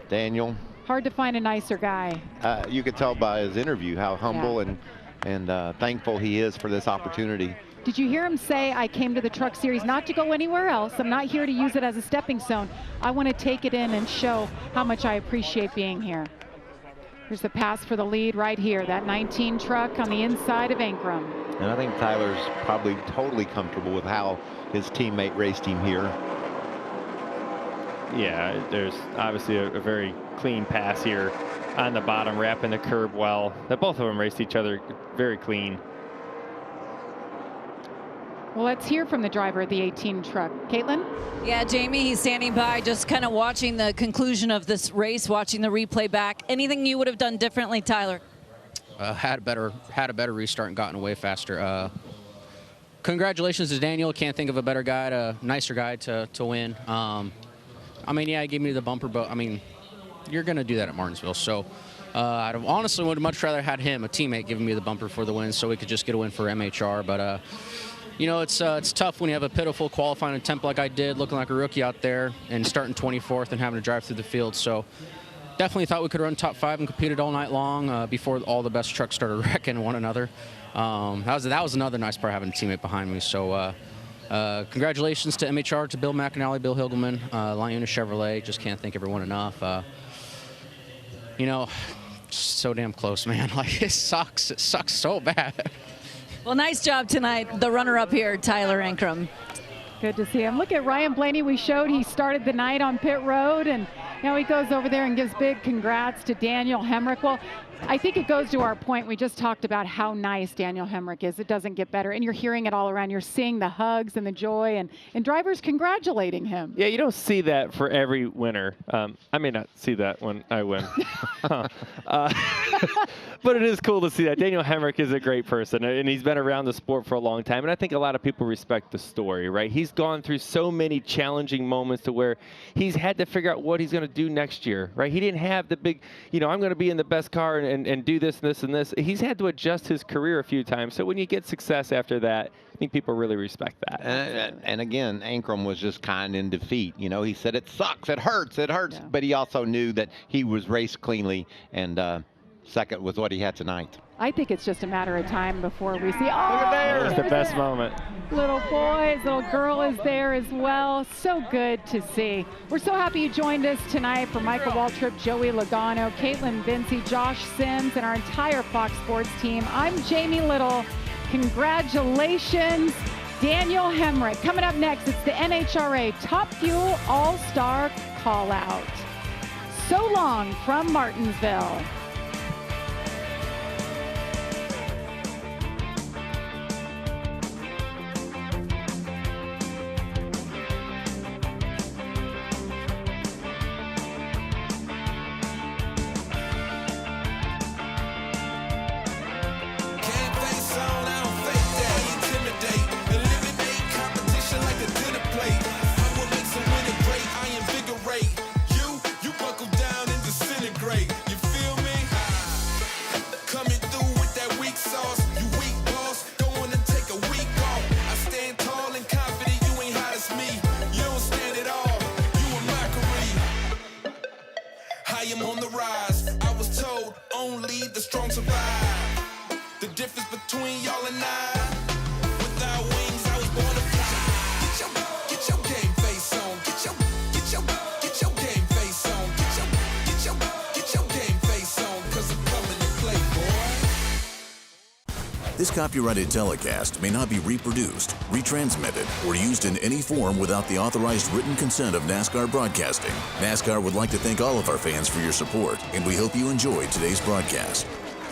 Daniel.
Hard to find a nicer guy.
You could tell by his interview how humble and thankful he is for this opportunity.
Did you hear him say, I came to the Truck Series not to go anywhere else. I'm not here to use it as a stepping stone. I want to take it in and show how much I appreciate being here. Here's the pass for the lead right here. That 19 truck on the inside of Ankrum.
And I think Tyler's probably totally comfortable with how his teammate raced him here.
Yeah, there's obviously a very clean pass here on the bottom, wrapping the curb well. That both of them raced each other very clean.
Well, let's hear from the driver of the 18 truck. Caitlin?
Yeah, Jamie, he's standing by just kind of watching the conclusion of this race, watching the replay back. Anything you would have done differently, Tyler?
Had a better restart and gotten away faster. Congratulations to Daniel. Can't think of a better guy, nicer guy to win. I mean, yeah, he gave me the bumper, but I mean, you're going to do that at Martinsville. So I honestly would have much rather had him, a teammate, giving me the bumper for the win so we could just get a win for MHR. But, you know, it's tough when you have a pitiful qualifying attempt like I did, looking like a rookie out there and starting 24th and having to drive through the field. So definitely thought we could run top 5 and competed all night long before all the best trucks started wrecking one another. That was another nice part, having a teammate behind me. So congratulations to MHR, to Bill McAnally, Bill Hilgelman, Liona Chevrolet. Just can't thank everyone enough. You know, so damn close, man. Like, it sucks. It sucks so bad.
Well, nice job tonight. The runner-up here, Tyler Ankrum.
Good to see him. Look at Ryan Blaney. We showed he started the night on pit road, and Now he goes over there and gives big congrats to Daniel Hemrick. Well, I think it goes to our point. We just talked about how nice Daniel Hemrick is. It doesn't get better. And you're hearing it all around. You're seeing the hugs and the joy and drivers congratulating him.
Yeah, you don't see that for every winner. I may not see that when I win. But it is cool to see that. Daniel Hemrick is a great person, and he's been around the sport for a long time. And I think a lot of people respect the story, right? He's gone through so many challenging moments to where he's had to figure out what he's going to do next year, right? He didn't have the big, I'm going to be in the best car and do this and this and this. He's had to adjust his career a few times. So when you get success after that, I think people really respect that.
And again, Ankrum was just kind in defeat. He said, it sucks, it hurts. Yeah. But he also knew that he was raced cleanly, and second was what he had tonight.
I think it's just a matter of time before we see.
Look at there. It's the best moment.
Little boy, his little girl is there as well. So good to see. We're so happy you joined us tonight. For Michael Waltrip, Joey Logano, Caitlin Vinci, Josh Sims, and our entire Fox Sports team, I'm Jamie Little. Congratulations, Daniel Hemrick. Coming up next, it's the NHRA Top Fuel All-Star Call-Out. So long from Martinsville.
This copyrighted telecast may not be reproduced, retransmitted, or used in any form without the authorized written consent of NASCAR Broadcasting. NASCAR would like to thank all of our fans for your support, and we hope you enjoyed today's broadcast.